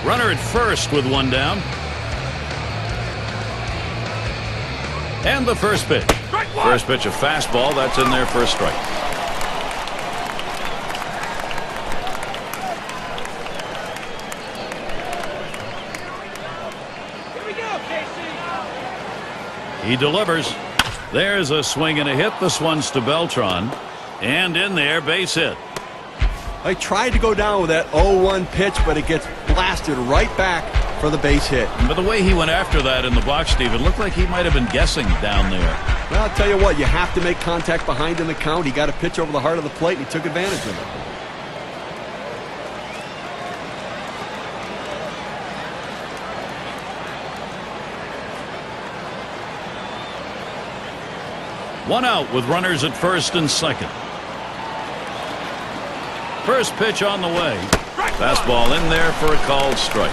Runner at first with 1 down. And the first pitch. First pitch, a fastball. That's in there for a strike. Here we go, Casey. He delivers. There's a swing and a hit. This one's to Beltran. And in there, base hit. I tried to go down with that 0-1 pitch, but it gets blasted right back for the base hit. But the way he went after that in the box, Steve, it looked like he might have been guessing down there. Well, I'll tell you what, you have to make contact behind in the count. He got a pitch over the heart of the plate, and he took advantage of it. One out with runners at first and second. First pitch on the way. Fastball in there for a called strike.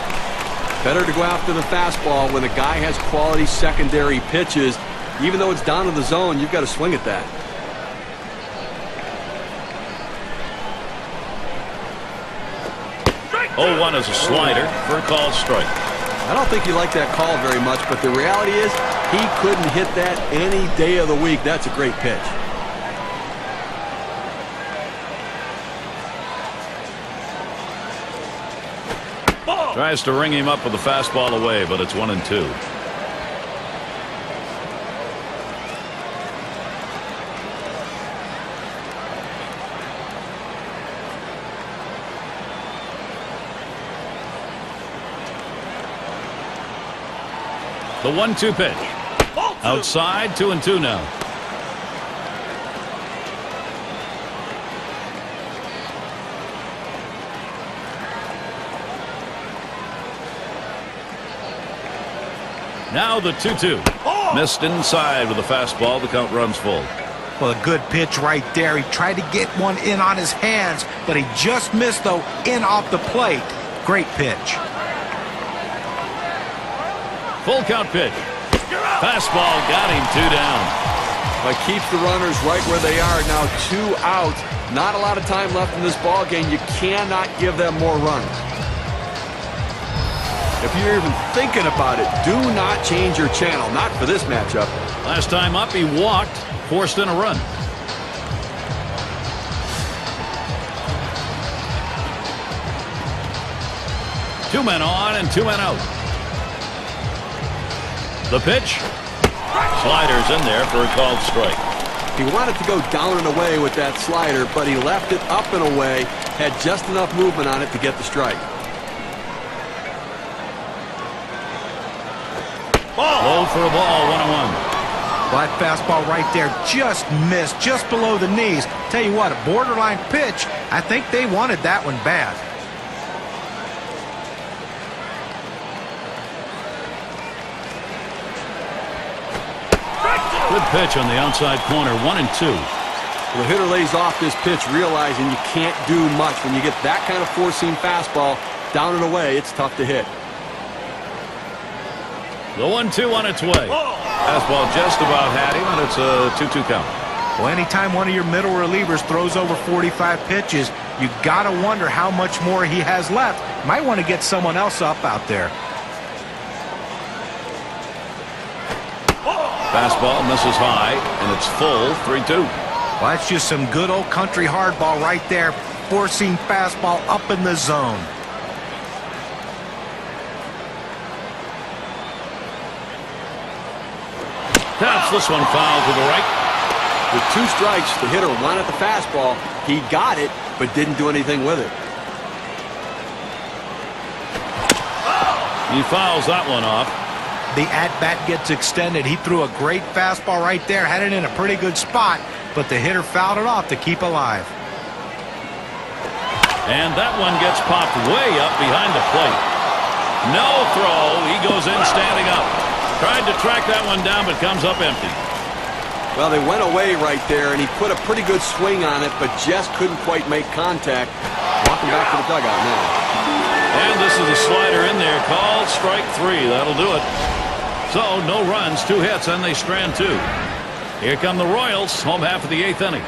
Better to go after the fastball when the guy has quality secondary pitches. Even though it's down to the zone, you've got to swing at that. Oh, 0-1 is a slider for a called strike. I don't think he liked that call very much, but the reality is he couldn't hit that any day of the week. That's a great pitch. Tries to ring him up with the fastball away, but it's 1-2. The 1-2 pitch. Outside, 2-2 now. Now the 2-2. Missed inside with a fastball. The count runs full. Well, a good pitch right there. He tried to get one in on his hands, but he just missed, though, in off the plate. Great pitch. Full count pitch. Fastball got him 2 down. But keeps the runners right where they are. Now 2 out. Not a lot of time left in this ball game. You cannot give them more runs. If you're even thinking about it, do not change your channel. Not for this matchup. Last time up, he walked, forced in a run. Two men on and 2 men out. The pitch. Sliders in there for a called strike. He wanted to go down and away with that slider, but he left it up and away. Had just enough movement on it to get the strike. Low for a ball, 1-1. That fastball right there just missed, just below the knees. Tell you what, a borderline pitch. I think they wanted that one bad. Good pitch on the outside corner, 1-2. The hitter lays off this pitch, realizing you can't do much. When you get that kind of four-seam fastball down and away, it's tough to hit. The 1-2 on its way. Fastball just about had him, and it's a 2-2 count. Well, anytime one of your middle relievers throws over 45 pitches, you got to wonder how much more he has left. Might want to get someone else up out there. Fastball misses high, and it's full, 3-2. Well, that's just some good old country hardball right there. Four-seam fastball up in the zone. Taps this one foul to the right. With 2 strikes, the hitter wanted the fastball. He got it, but didn't do anything with it. He fouls that one off. The at-bat gets extended. He threw a great fastball right there, had it in a pretty good spot, but the hitter fouled it off to keep alive. And that one gets popped way up behind the plate. No throw. He goes in standing up. Tried to track that one down, but comes up empty. Well, they went away right there, and he put a pretty good swing on it, but just couldn't quite make contact. Walking back to the dugout now. And this is a slider in there, called strike 3. That'll do it. So, no runs, 2 hits, and they strand 2. Here come the Royals, home half of the 8th inning.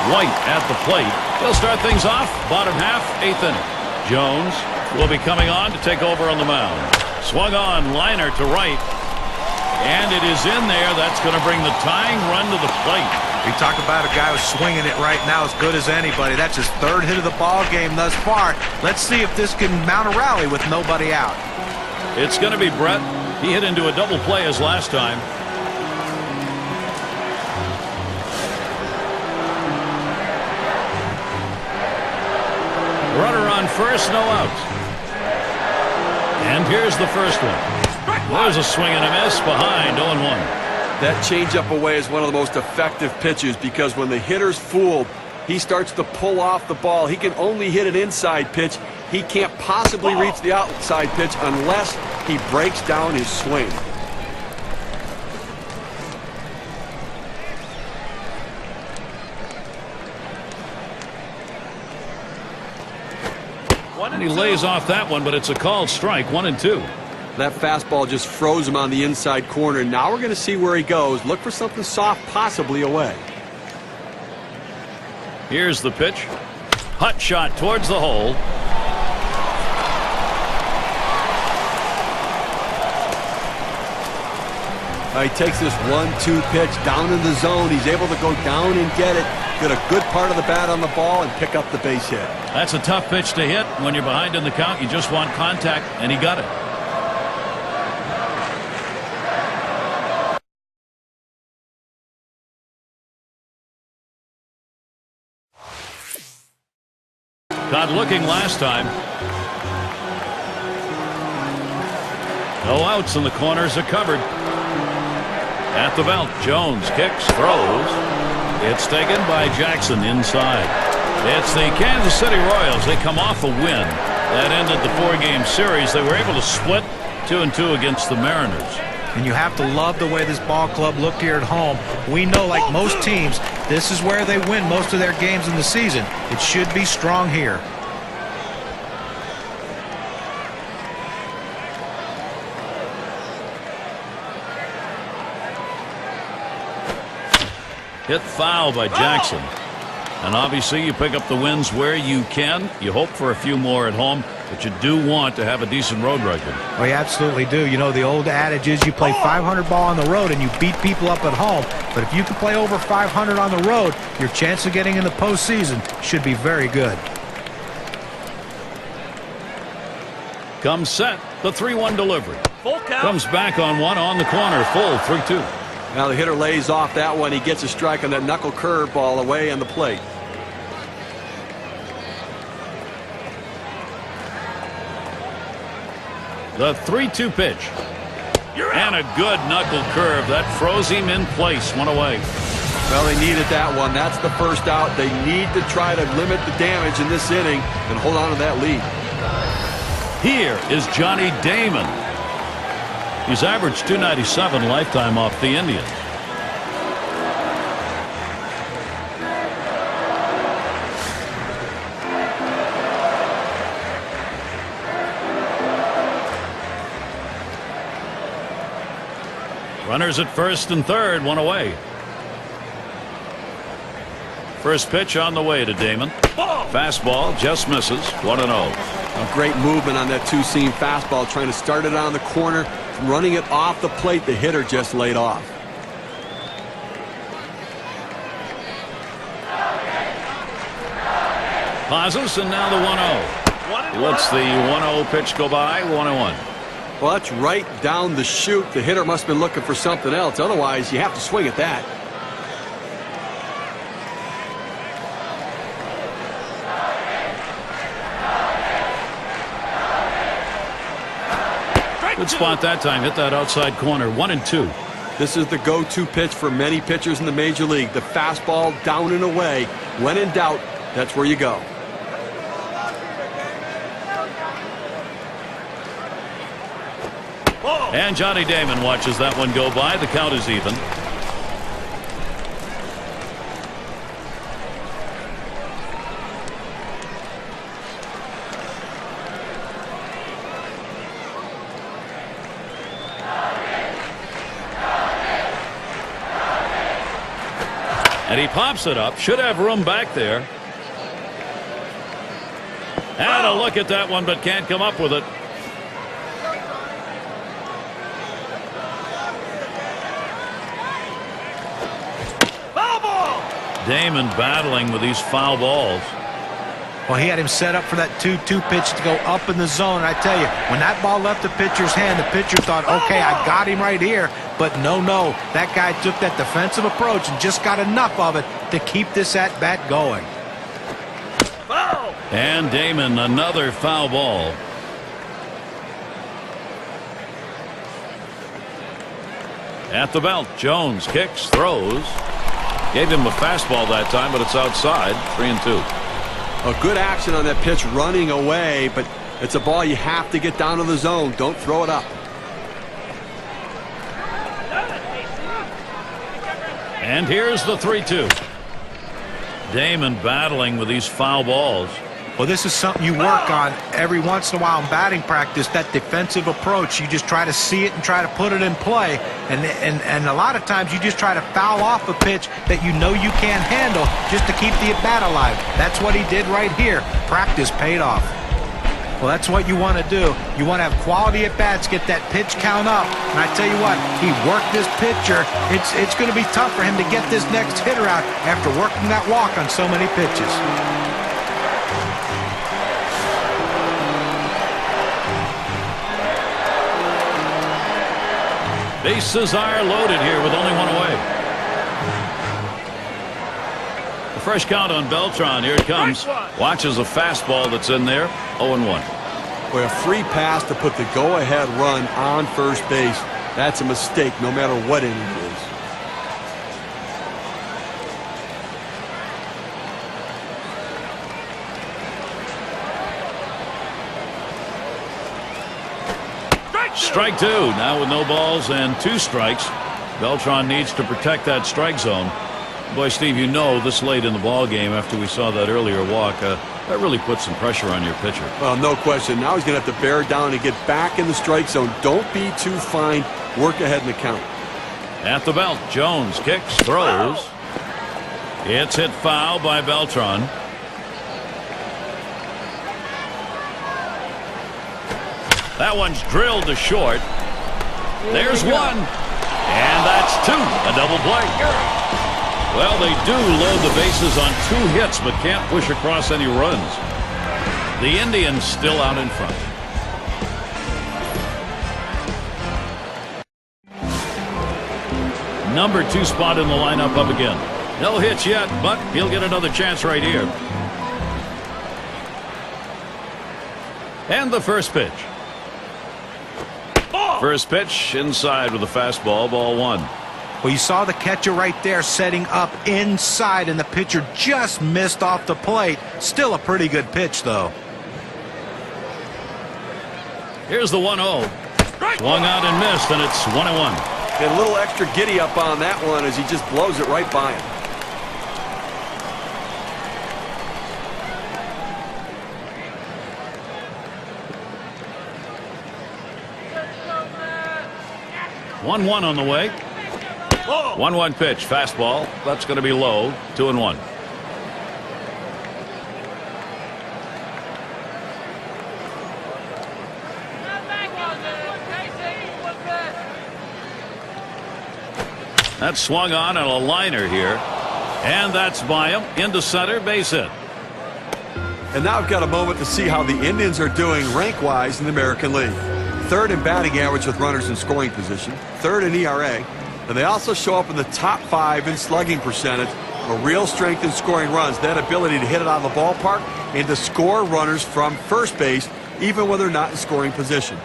White at the plate. He'll start things off, bottom half, 8th inning. Jones will be coming on to take over on the mound. Swung on, liner to right. And it is in there. That's going to bring the tying run to the plate. You talk about a guy who's swinging it right now as good as anybody. That's his 3rd hit of the ball game thus far. Let's see if this can mount a rally with nobody out. It's going to be Brett. He hit into a double play as last time. Runner on first, no outs. And here's the first one. There's a swing and a miss behind, 0-1. That changeup away is one of the most effective pitches because when the hitter's fooled, he starts to pull off the ball. He can only hit an inside pitch. He can't possibly reach the outside pitch unless he breaks down his swing. And he lays off that one, but it's a called strike, 1-2. That fastball just froze him on the inside corner. Now we're going to see where he goes. Look for something soft, possibly away. Here's the pitch. Hut shot towards the hole. He takes this 1-2 pitch down in the zone. He's able to go down and get it. Get a good part of the bat on the ball and pick up the base hit. That's a tough pitch to hit. When you're behind in the count, you just want contact, and he got it. Not looking last time. No outs, and the corners are covered. At the belt, Jones kicks, throws. It's taken by Jackson inside. It's the Kansas City Royals. They come off a win that ended the 4-game series. They were able to split 2-2 against the Mariners. And you have to love the way this ball club looked here at home. We know, like most teams, this is where they win most of their games in the season. It should be strong here. Hit foul by Jackson. And obviously you pick up the wins where you can. You hope for a few more at home, but you do want to have a decent road record. Well, you absolutely do. You know, the old adage is you play 500 ball on the road and you beat people up at home. But if you can play over 500 on the road, your chance of getting in the postseason should be very good. Comes set, the 3-1 delivery. Full count. Comes back on one on the corner, full 3-2. Now the hitter lays off that one. He gets a strike on that knuckle curve ball away on the plate. The 3-2 pitch. And a good knuckle curve. That froze him in place. One away. Well, they needed that one. That's the first out. They need to try to limit the damage in this inning and hold on to that lead. Here is Johnny Damon. He's averaged .297 lifetime off the Indians. Runners at first and third, one away. First pitch on the way to Damon. Fastball just misses, 1-0. A great movement on that two-seam fastball, trying to start it on the corner, running it off the plate. The hitter just laid off. Pauses, and now the 1-0. Lets the 1-0 pitch go by, 1-1. Well, that's right down the chute. The hitter must have been looking for something else. Otherwise, you have to swing at that. Good spot that time. Hit that outside corner. 1-2. This is the go-to pitch for many pitchers in the major league. The fastball down and away. When in doubt, that's where you go. And Johnny Damon watches that one go by. The count is even. And he pops it up. Should have room back there. And a look at that one, but can't come up with it. Damon battling with these foul balls. Well, he had him set up for that 2-2 pitch to go up in the zone. And I tell you, when that ball left the pitcher's hand, the pitcher thought, okay, I got him right here. But no, that guy took that defensive approach and just got enough of it to keep this at-bat going. And Damon, another foul ball. At the belt, Jones kicks, throws. Gave him a fastball that time, but it's outside. 3-2. A good action on that pitch, running away, but it's a ball you have to get down to the zone. Don't throw it up. And here's the 3-2. Damon battling with these foul balls. Well, this is something you work on every once in a while in batting practice, that defensive approach. You just try to see it and try to put it in play. And a lot of times you just try to foul off a pitch that you know you can't handle just to keep the at-bat alive. That's what he did right here. Practice paid off. Well, that's what you want to do. You want to have quality at-bats, get that pitch count up. And I tell you what, he worked this pitcher. It's going to be tough for him to get this next hitter out after working that walk on so many pitches. Bases are loaded here with only one away. The fresh count on Beltran. Here it comes. Watches a fastball that's in there. 0-1. Boy, a free pass to put the go-ahead run on first base. That's a mistake no matter what inning it is. Strike two. Now with no balls and 2 strikes. Beltran needs to protect that strike zone. Boy, Steve, you know this late in the ball game after we saw that earlier walk, that really puts some pressure on your pitcher. Well, no question. Now he's going to have to bear down and get back in the strike zone. Don't be too fine. Work ahead in the count. At the belt, Jones kicks, throws. It's hit foul by Beltran. That one's drilled to short. There's one. And that's two. A double play. Well, they do load the bases on 2 hits, but can't push across any runs. The Indians still out in front. Number 2 spot in the lineup up again. No hits yet, but he'll get another chance right here. And the first pitch. First pitch inside with a fastball, ball 1. Well, you saw the catcher right there setting up inside, and the pitcher just missed off the plate. Still a pretty good pitch, though. Here's the 1-0. Swung out and missed, and it's 1-1. Get a little extra giddy up on that one as he just blows it right by him. One on the way. 1-1 pitch, fastball. That's going to be low. 2-1. That's swung on and a liner here. And that's by him into center, base hit. And now I've got a moment to see how the Indians are doing rank-wise in the American League. 3rd in batting average with runners in scoring position, 3rd in ERA, and they also show up in the top 5 in slugging percentage. A real strength in scoring runs, that ability to hit it out of the ballpark and to score runners from first base, even when they're not in scoring position.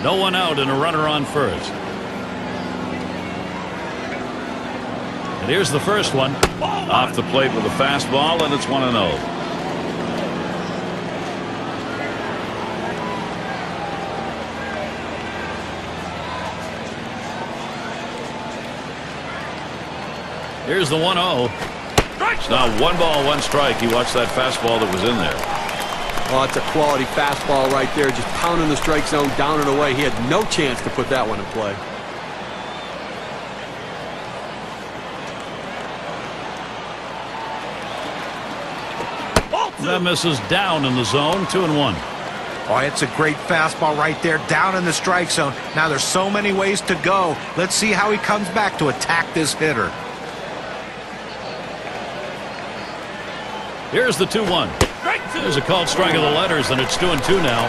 No one out and a runner on first. And here's the first one. Off the plate with a fastball, and it's 1-0. Here's the 1-0. It's now 1 ball, 1 strike. You watch that fastball that was in there. Oh, it's a quality fastball right there, just pounding the strike zone down and away. He had no chance to put that one in play. That misses down in the zone. 2-1. Oh, it's a great fastball right there, down in the strike zone. Now there's so many ways to go. Let's see how he comes back to attack this hitter. Here's the 2-1. There's a called strike of the letters, and it's 2-2 now.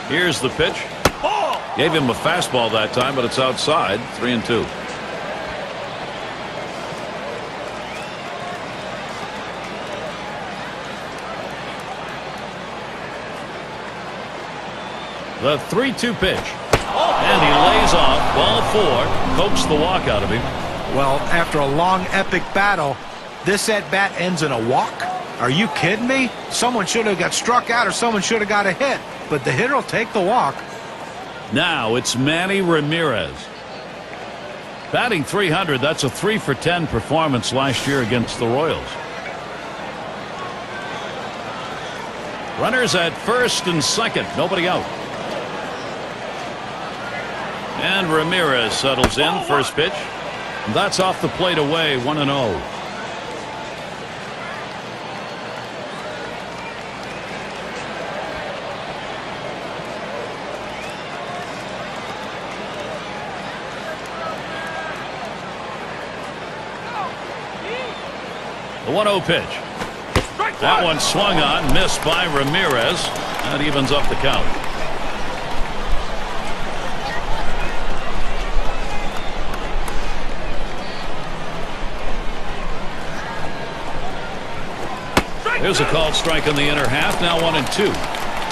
Here's the pitch. Gave him a fastball that time, but it's outside. 3-2. The 3-2 pitch. And he lays off. Ball 4. Coaxed the walk out of him. Well, after a long, epic battle, this at-bat ends in a walk? Are you kidding me? Someone should have got struck out or someone should have got a hit. But the hitter will take the walk. Now it's Manny Ramirez. Batting .300. That's a 3-for-10 performance last year against the Royals. Runners at first and second. Nobody out. And Ramirez settles in. First pitch. And that's off the plate away. 1-0. The 1-0 pitch. That one swung on, missed by Ramirez. That evens up the count. Here's a called strike in the inner half. Now 1-2.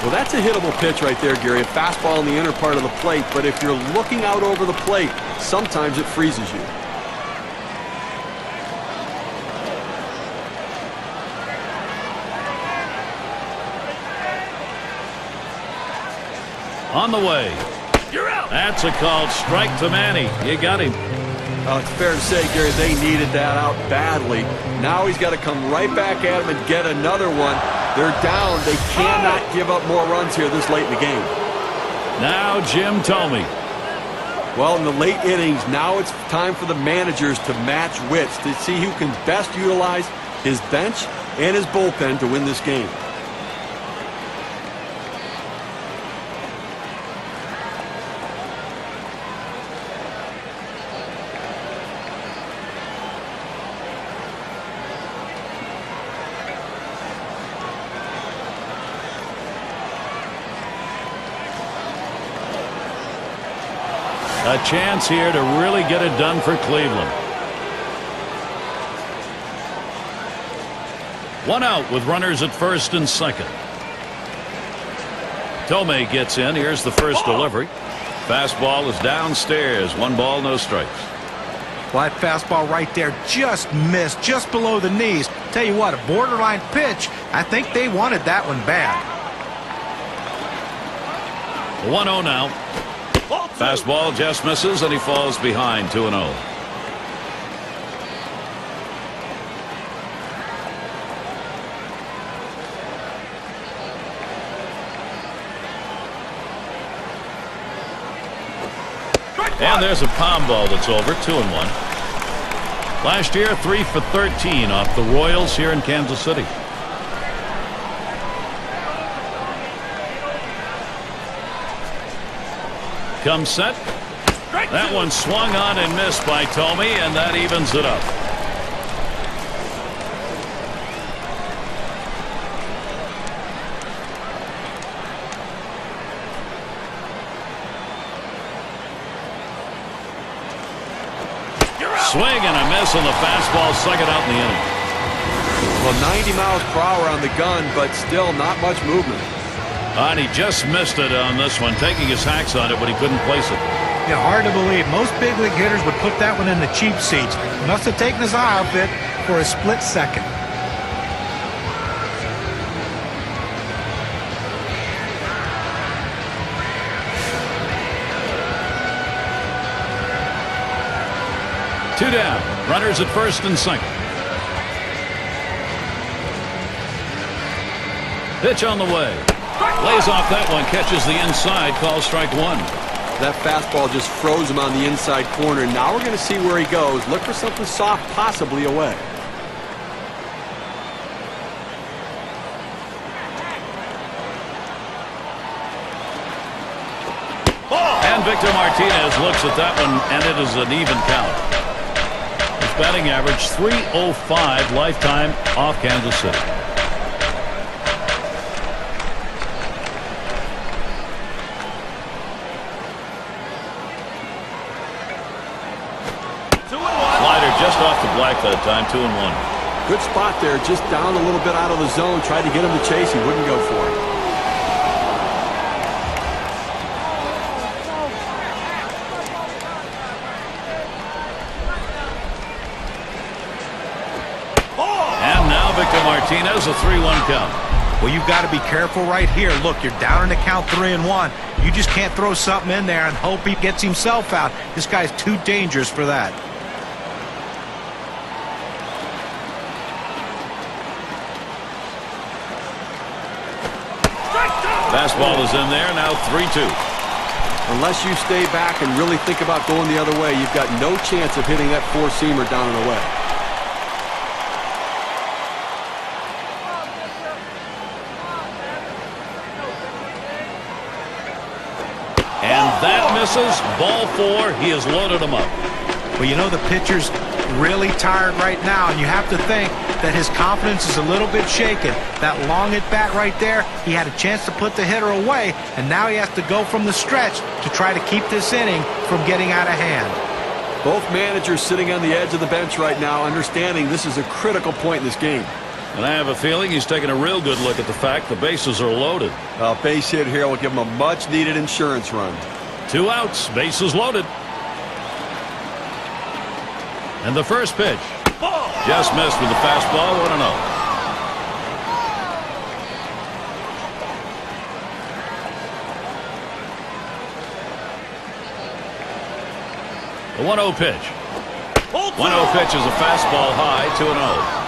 Well, that's a hittable pitch right there, Gary. A fastball in the inner part of the plate. But if you're looking out over the plate, sometimes it freezes you. On the way. You're out. That's a called strike to Manny. You got him. It's fair to say, Gary, they needed that out badly. Now he's got to come right back at him and get another one. They're down. They cannot give up more runs here this late in the game. Now Jim Thome. Well, in the late innings, now it's time for the managers to match wits to see who can best utilize his bench and his bullpen to win this game. A chance here to really get it done for Cleveland. One out with runners at first and second. Thome gets in. Here's the first delivery. Fastball is downstairs. 1 ball, no strikes. Well, that fastball right there just missed, just below the knees. Tell you what, a borderline pitch. I think they wanted that one bad. 1-0 now. Fastball just misses, and he falls behind 2-0. And there's a palm ball that's over. 2-1. Last year, 3 for 13 off the Royals here in Kansas City. Comes set. That one swung on and missed by Thome, and that evens it up. Swing and a miss on the fastball, second out in the inning. Well, 90 miles per hour on the gun, but still not much movement. And he just missed it on this one, taking his hacks on it, but he couldn't place it. Yeah, hard to believe. Most big league hitters would put that one in the cheap seats. Must have taken his eye off it for a split second. Two down. Runners at first and second. Pitch on the way. Lays off that one, catches the inside, calls strike 1. That fastball just froze him on the inside corner. Now we're going to see where he goes. Look for something soft, possibly away. And Victor Martinez looks at that one, and it is an even count. His batting average, .305 lifetime off Kansas City. Just off the black that time, 2-1. Good spot there, just down a little bit out of the zone. Tried to get him to chase, he wouldn't go for it. And now Victor Martinez, a 3-1 count. Well, you've got to be careful right here. Look, you're down in the count 3-1. You just can't throw something in there and hope he gets himself out. This guy's too dangerous for that. Fastball is in there, now 3-2. Unless you stay back and really think about going the other way, you've got no chance of hitting that four-seamer down and away. And that misses. Ball 4. He has loaded him up. Well, you know the pitcher's really tired right now, and you have to think that his confidence is a little bit shaken. That long at bat right there, he had a chance to put the hitter away, and now he has to go from the stretch to try to keep this inning from getting out of hand. Both managers sitting on the edge of the bench right now, understanding this is a critical point in this game. And I have a feeling he's taking a real good look at the fact the bases are loaded. A base hit here will give him a much-needed insurance run. 2 outs, bases loaded. And the first pitch. Just missed with the fastball, 1-0. The 1-0 pitch. 1-0 pitch is a fastball high, 2-0.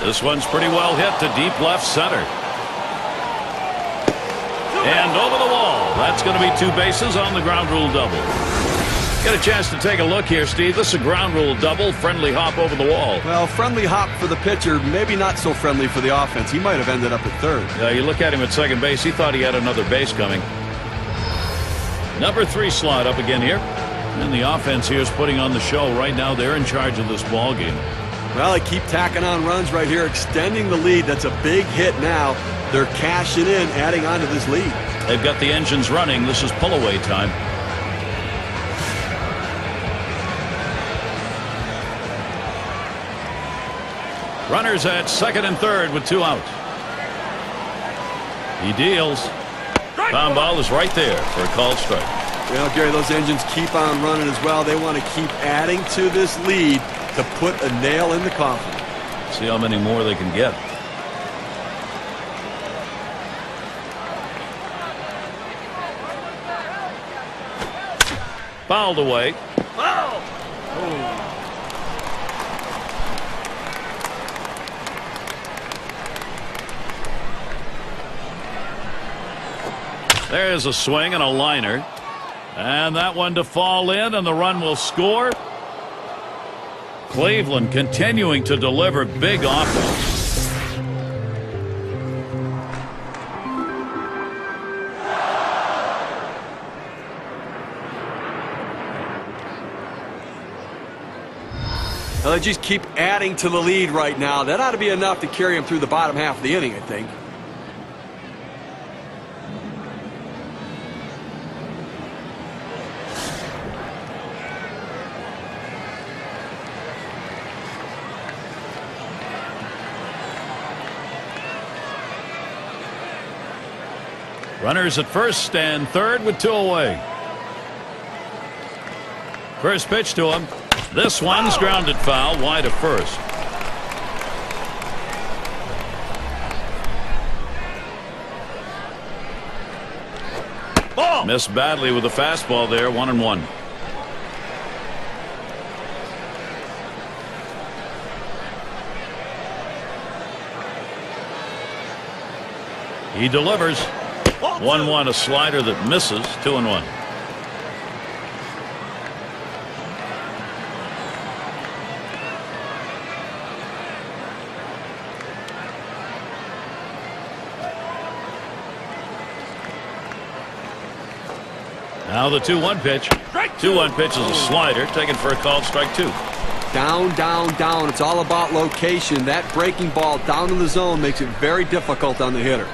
This one's pretty well hit to deep left center. And over the wall. That's going to be 2 bases on the ground rule double. Get a chance to take a look here, Steve. This is a ground rule double. Friendly hop over the wall. Well, friendly hop for the pitcher, maybe not so friendly for the offense. He might have ended up at third. Yeah, you look at him at second base. He thought he had another base coming. Number 3 slot up again here. And the offense here is putting on the show. Right now, they're in charge of this ball game. Well, they keep tacking on runs right here, extending the lead. That's a big hit now. They're cashing in, adding on to this lead. They've got the engines running. This is pull-away time. Runners at second and third with 2 outs. He deals. Foul ball is right there for a called strike. Well, Gary, those engines keep on running as well. They want to keep adding to this lead to put a nail in the coffin. See how many more they can get. Fouled away. Foul! There's a swing and a liner. And that one to fall in, and the run will score. Cleveland continuing to deliver big offense. Well, they just keep adding to the lead right now. That ought to be enough to carry them through the bottom half of the inning, I think. Runners at first and third with 2 away. First pitch to him. This one's grounded foul wide of first. Ball. Missed badly with a fastball there. 1-1. He delivers. 1-1, a slider that misses. 2-1. Now the 2-1 pitch. 2-1 pitch is a slider taken for a called strike 2. Down, down, down. It's all about location. That breaking ball down in the zone makes it very difficult on the hitter.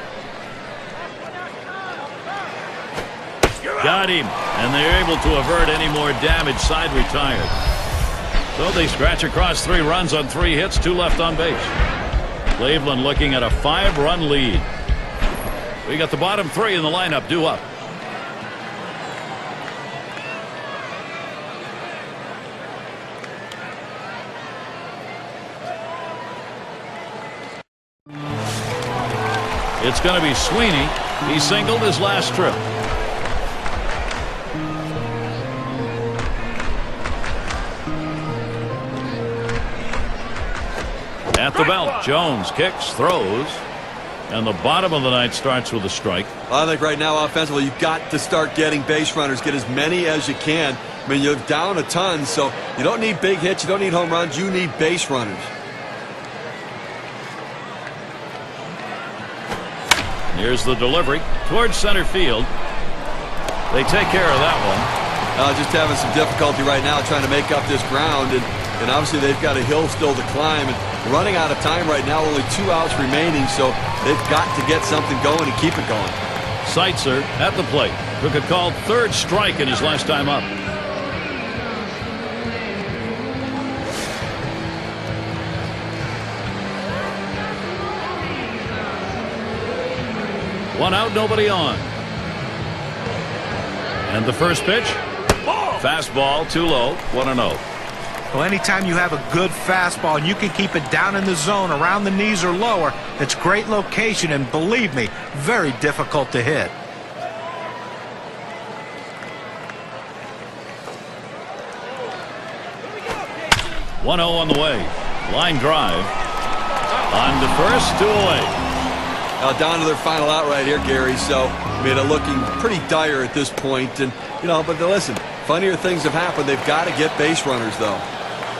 Got him, and they're able to avert any more damage. Side retired. So they scratch across 3 runs on 3 hits, 2 left on base. Cleveland looking at a 5-run lead. We got the bottom 3 in the lineup due up. It's going to be Sweeney. He singled his last trip. At the belt, Jones kicks, throws, and the bottom of the ninth starts with a strike. I think right now offensively you've got to start getting base runners, get as many as you can. I mean, you're down a ton, so you don't need big hits, you don't need home runs, you need base runners. Here's the delivery towards center field. They take care of that one. Just having some difficulty right now trying to make up this ground, and obviously they've got a hill still to climb, and running out of time right now, only 2 outs remaining, so they've got to get something going and keep it going. Seitzer at the plate. Took a called 3rd strike in his last time up. One out, nobody on. And the first pitch. Fastball, too low, 1-0. Well, anytime you have a good fastball and you can keep it down in the zone around the knees or lower, it's great location and, believe me, very difficult to hit. Here we go, Casey. 1-0 on the way. Line drive. On to first, 2 away. Now down to their final out right here, Gary. So, I mean, they're looking pretty dire at this point. And, you know, but listen, funnier things have happened. They've got to get base runners, though.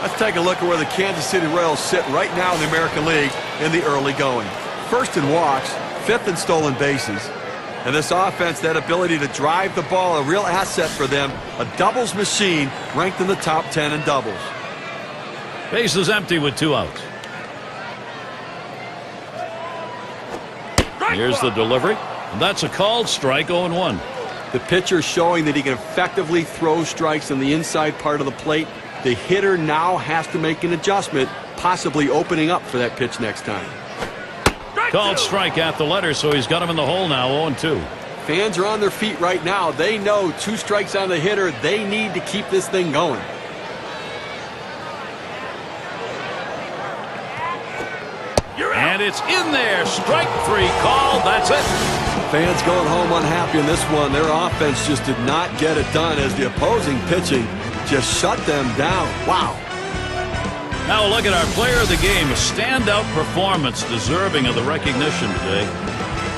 Let's take a look at where the Kansas City Royals sit right now in the American League in the early going. First in walks, 5th in stolen bases. And this offense, that ability to drive the ball, a real asset for them. A doubles machine ranked in the top 10 in doubles. Base is empty with 2 outs. Here's the delivery. And that's a called strike, 0-1. The pitcher showing that he can effectively throw strikes on the inside part of the plate. The hitter now has to make an adjustment, possibly opening up for that pitch next time. Called strike at the letter, so he's got him in the hole now, 0-2. Fans are on their feet right now. They know 2 strikes on the hitter. They need to keep this thing going. And it's in there. Strike 3 called. That's it. Fans going home unhappy in this one. Their offense just did not get it done as the opposing pitching just shut them down. Wow. Now look at our player of the game. A standout performance deserving of the recognition today.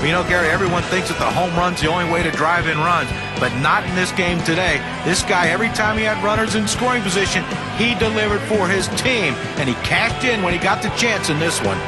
You know, Gary, everyone thinks that the home run's the only way to drive in runs, but not in this game today. This guy, every time he had runners in scoring position, he delivered for his team, and he cashed in when he got the chance in this one.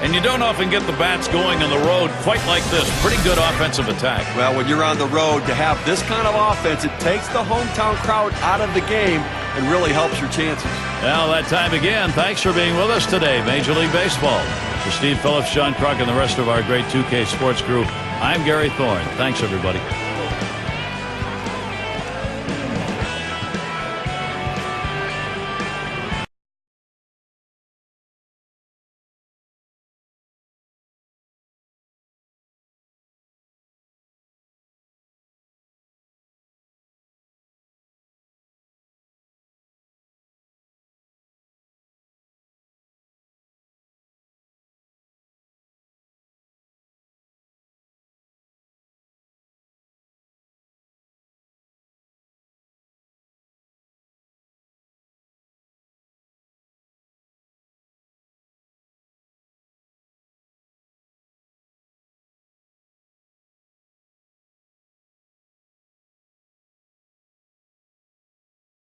And you don't often get the bats going on the road quite like this. Pretty good offensive attack. Well, when you're on the road, to have this kind of offense, it takes the hometown crowd out of the game and really helps your chances. Now that time again. Thanks for being with us today, Major League Baseball. For Steve Phillips, Sean Kruk, and the rest of our great 2K Sports crew, I'm Gary Thorne. Thanks, everybody.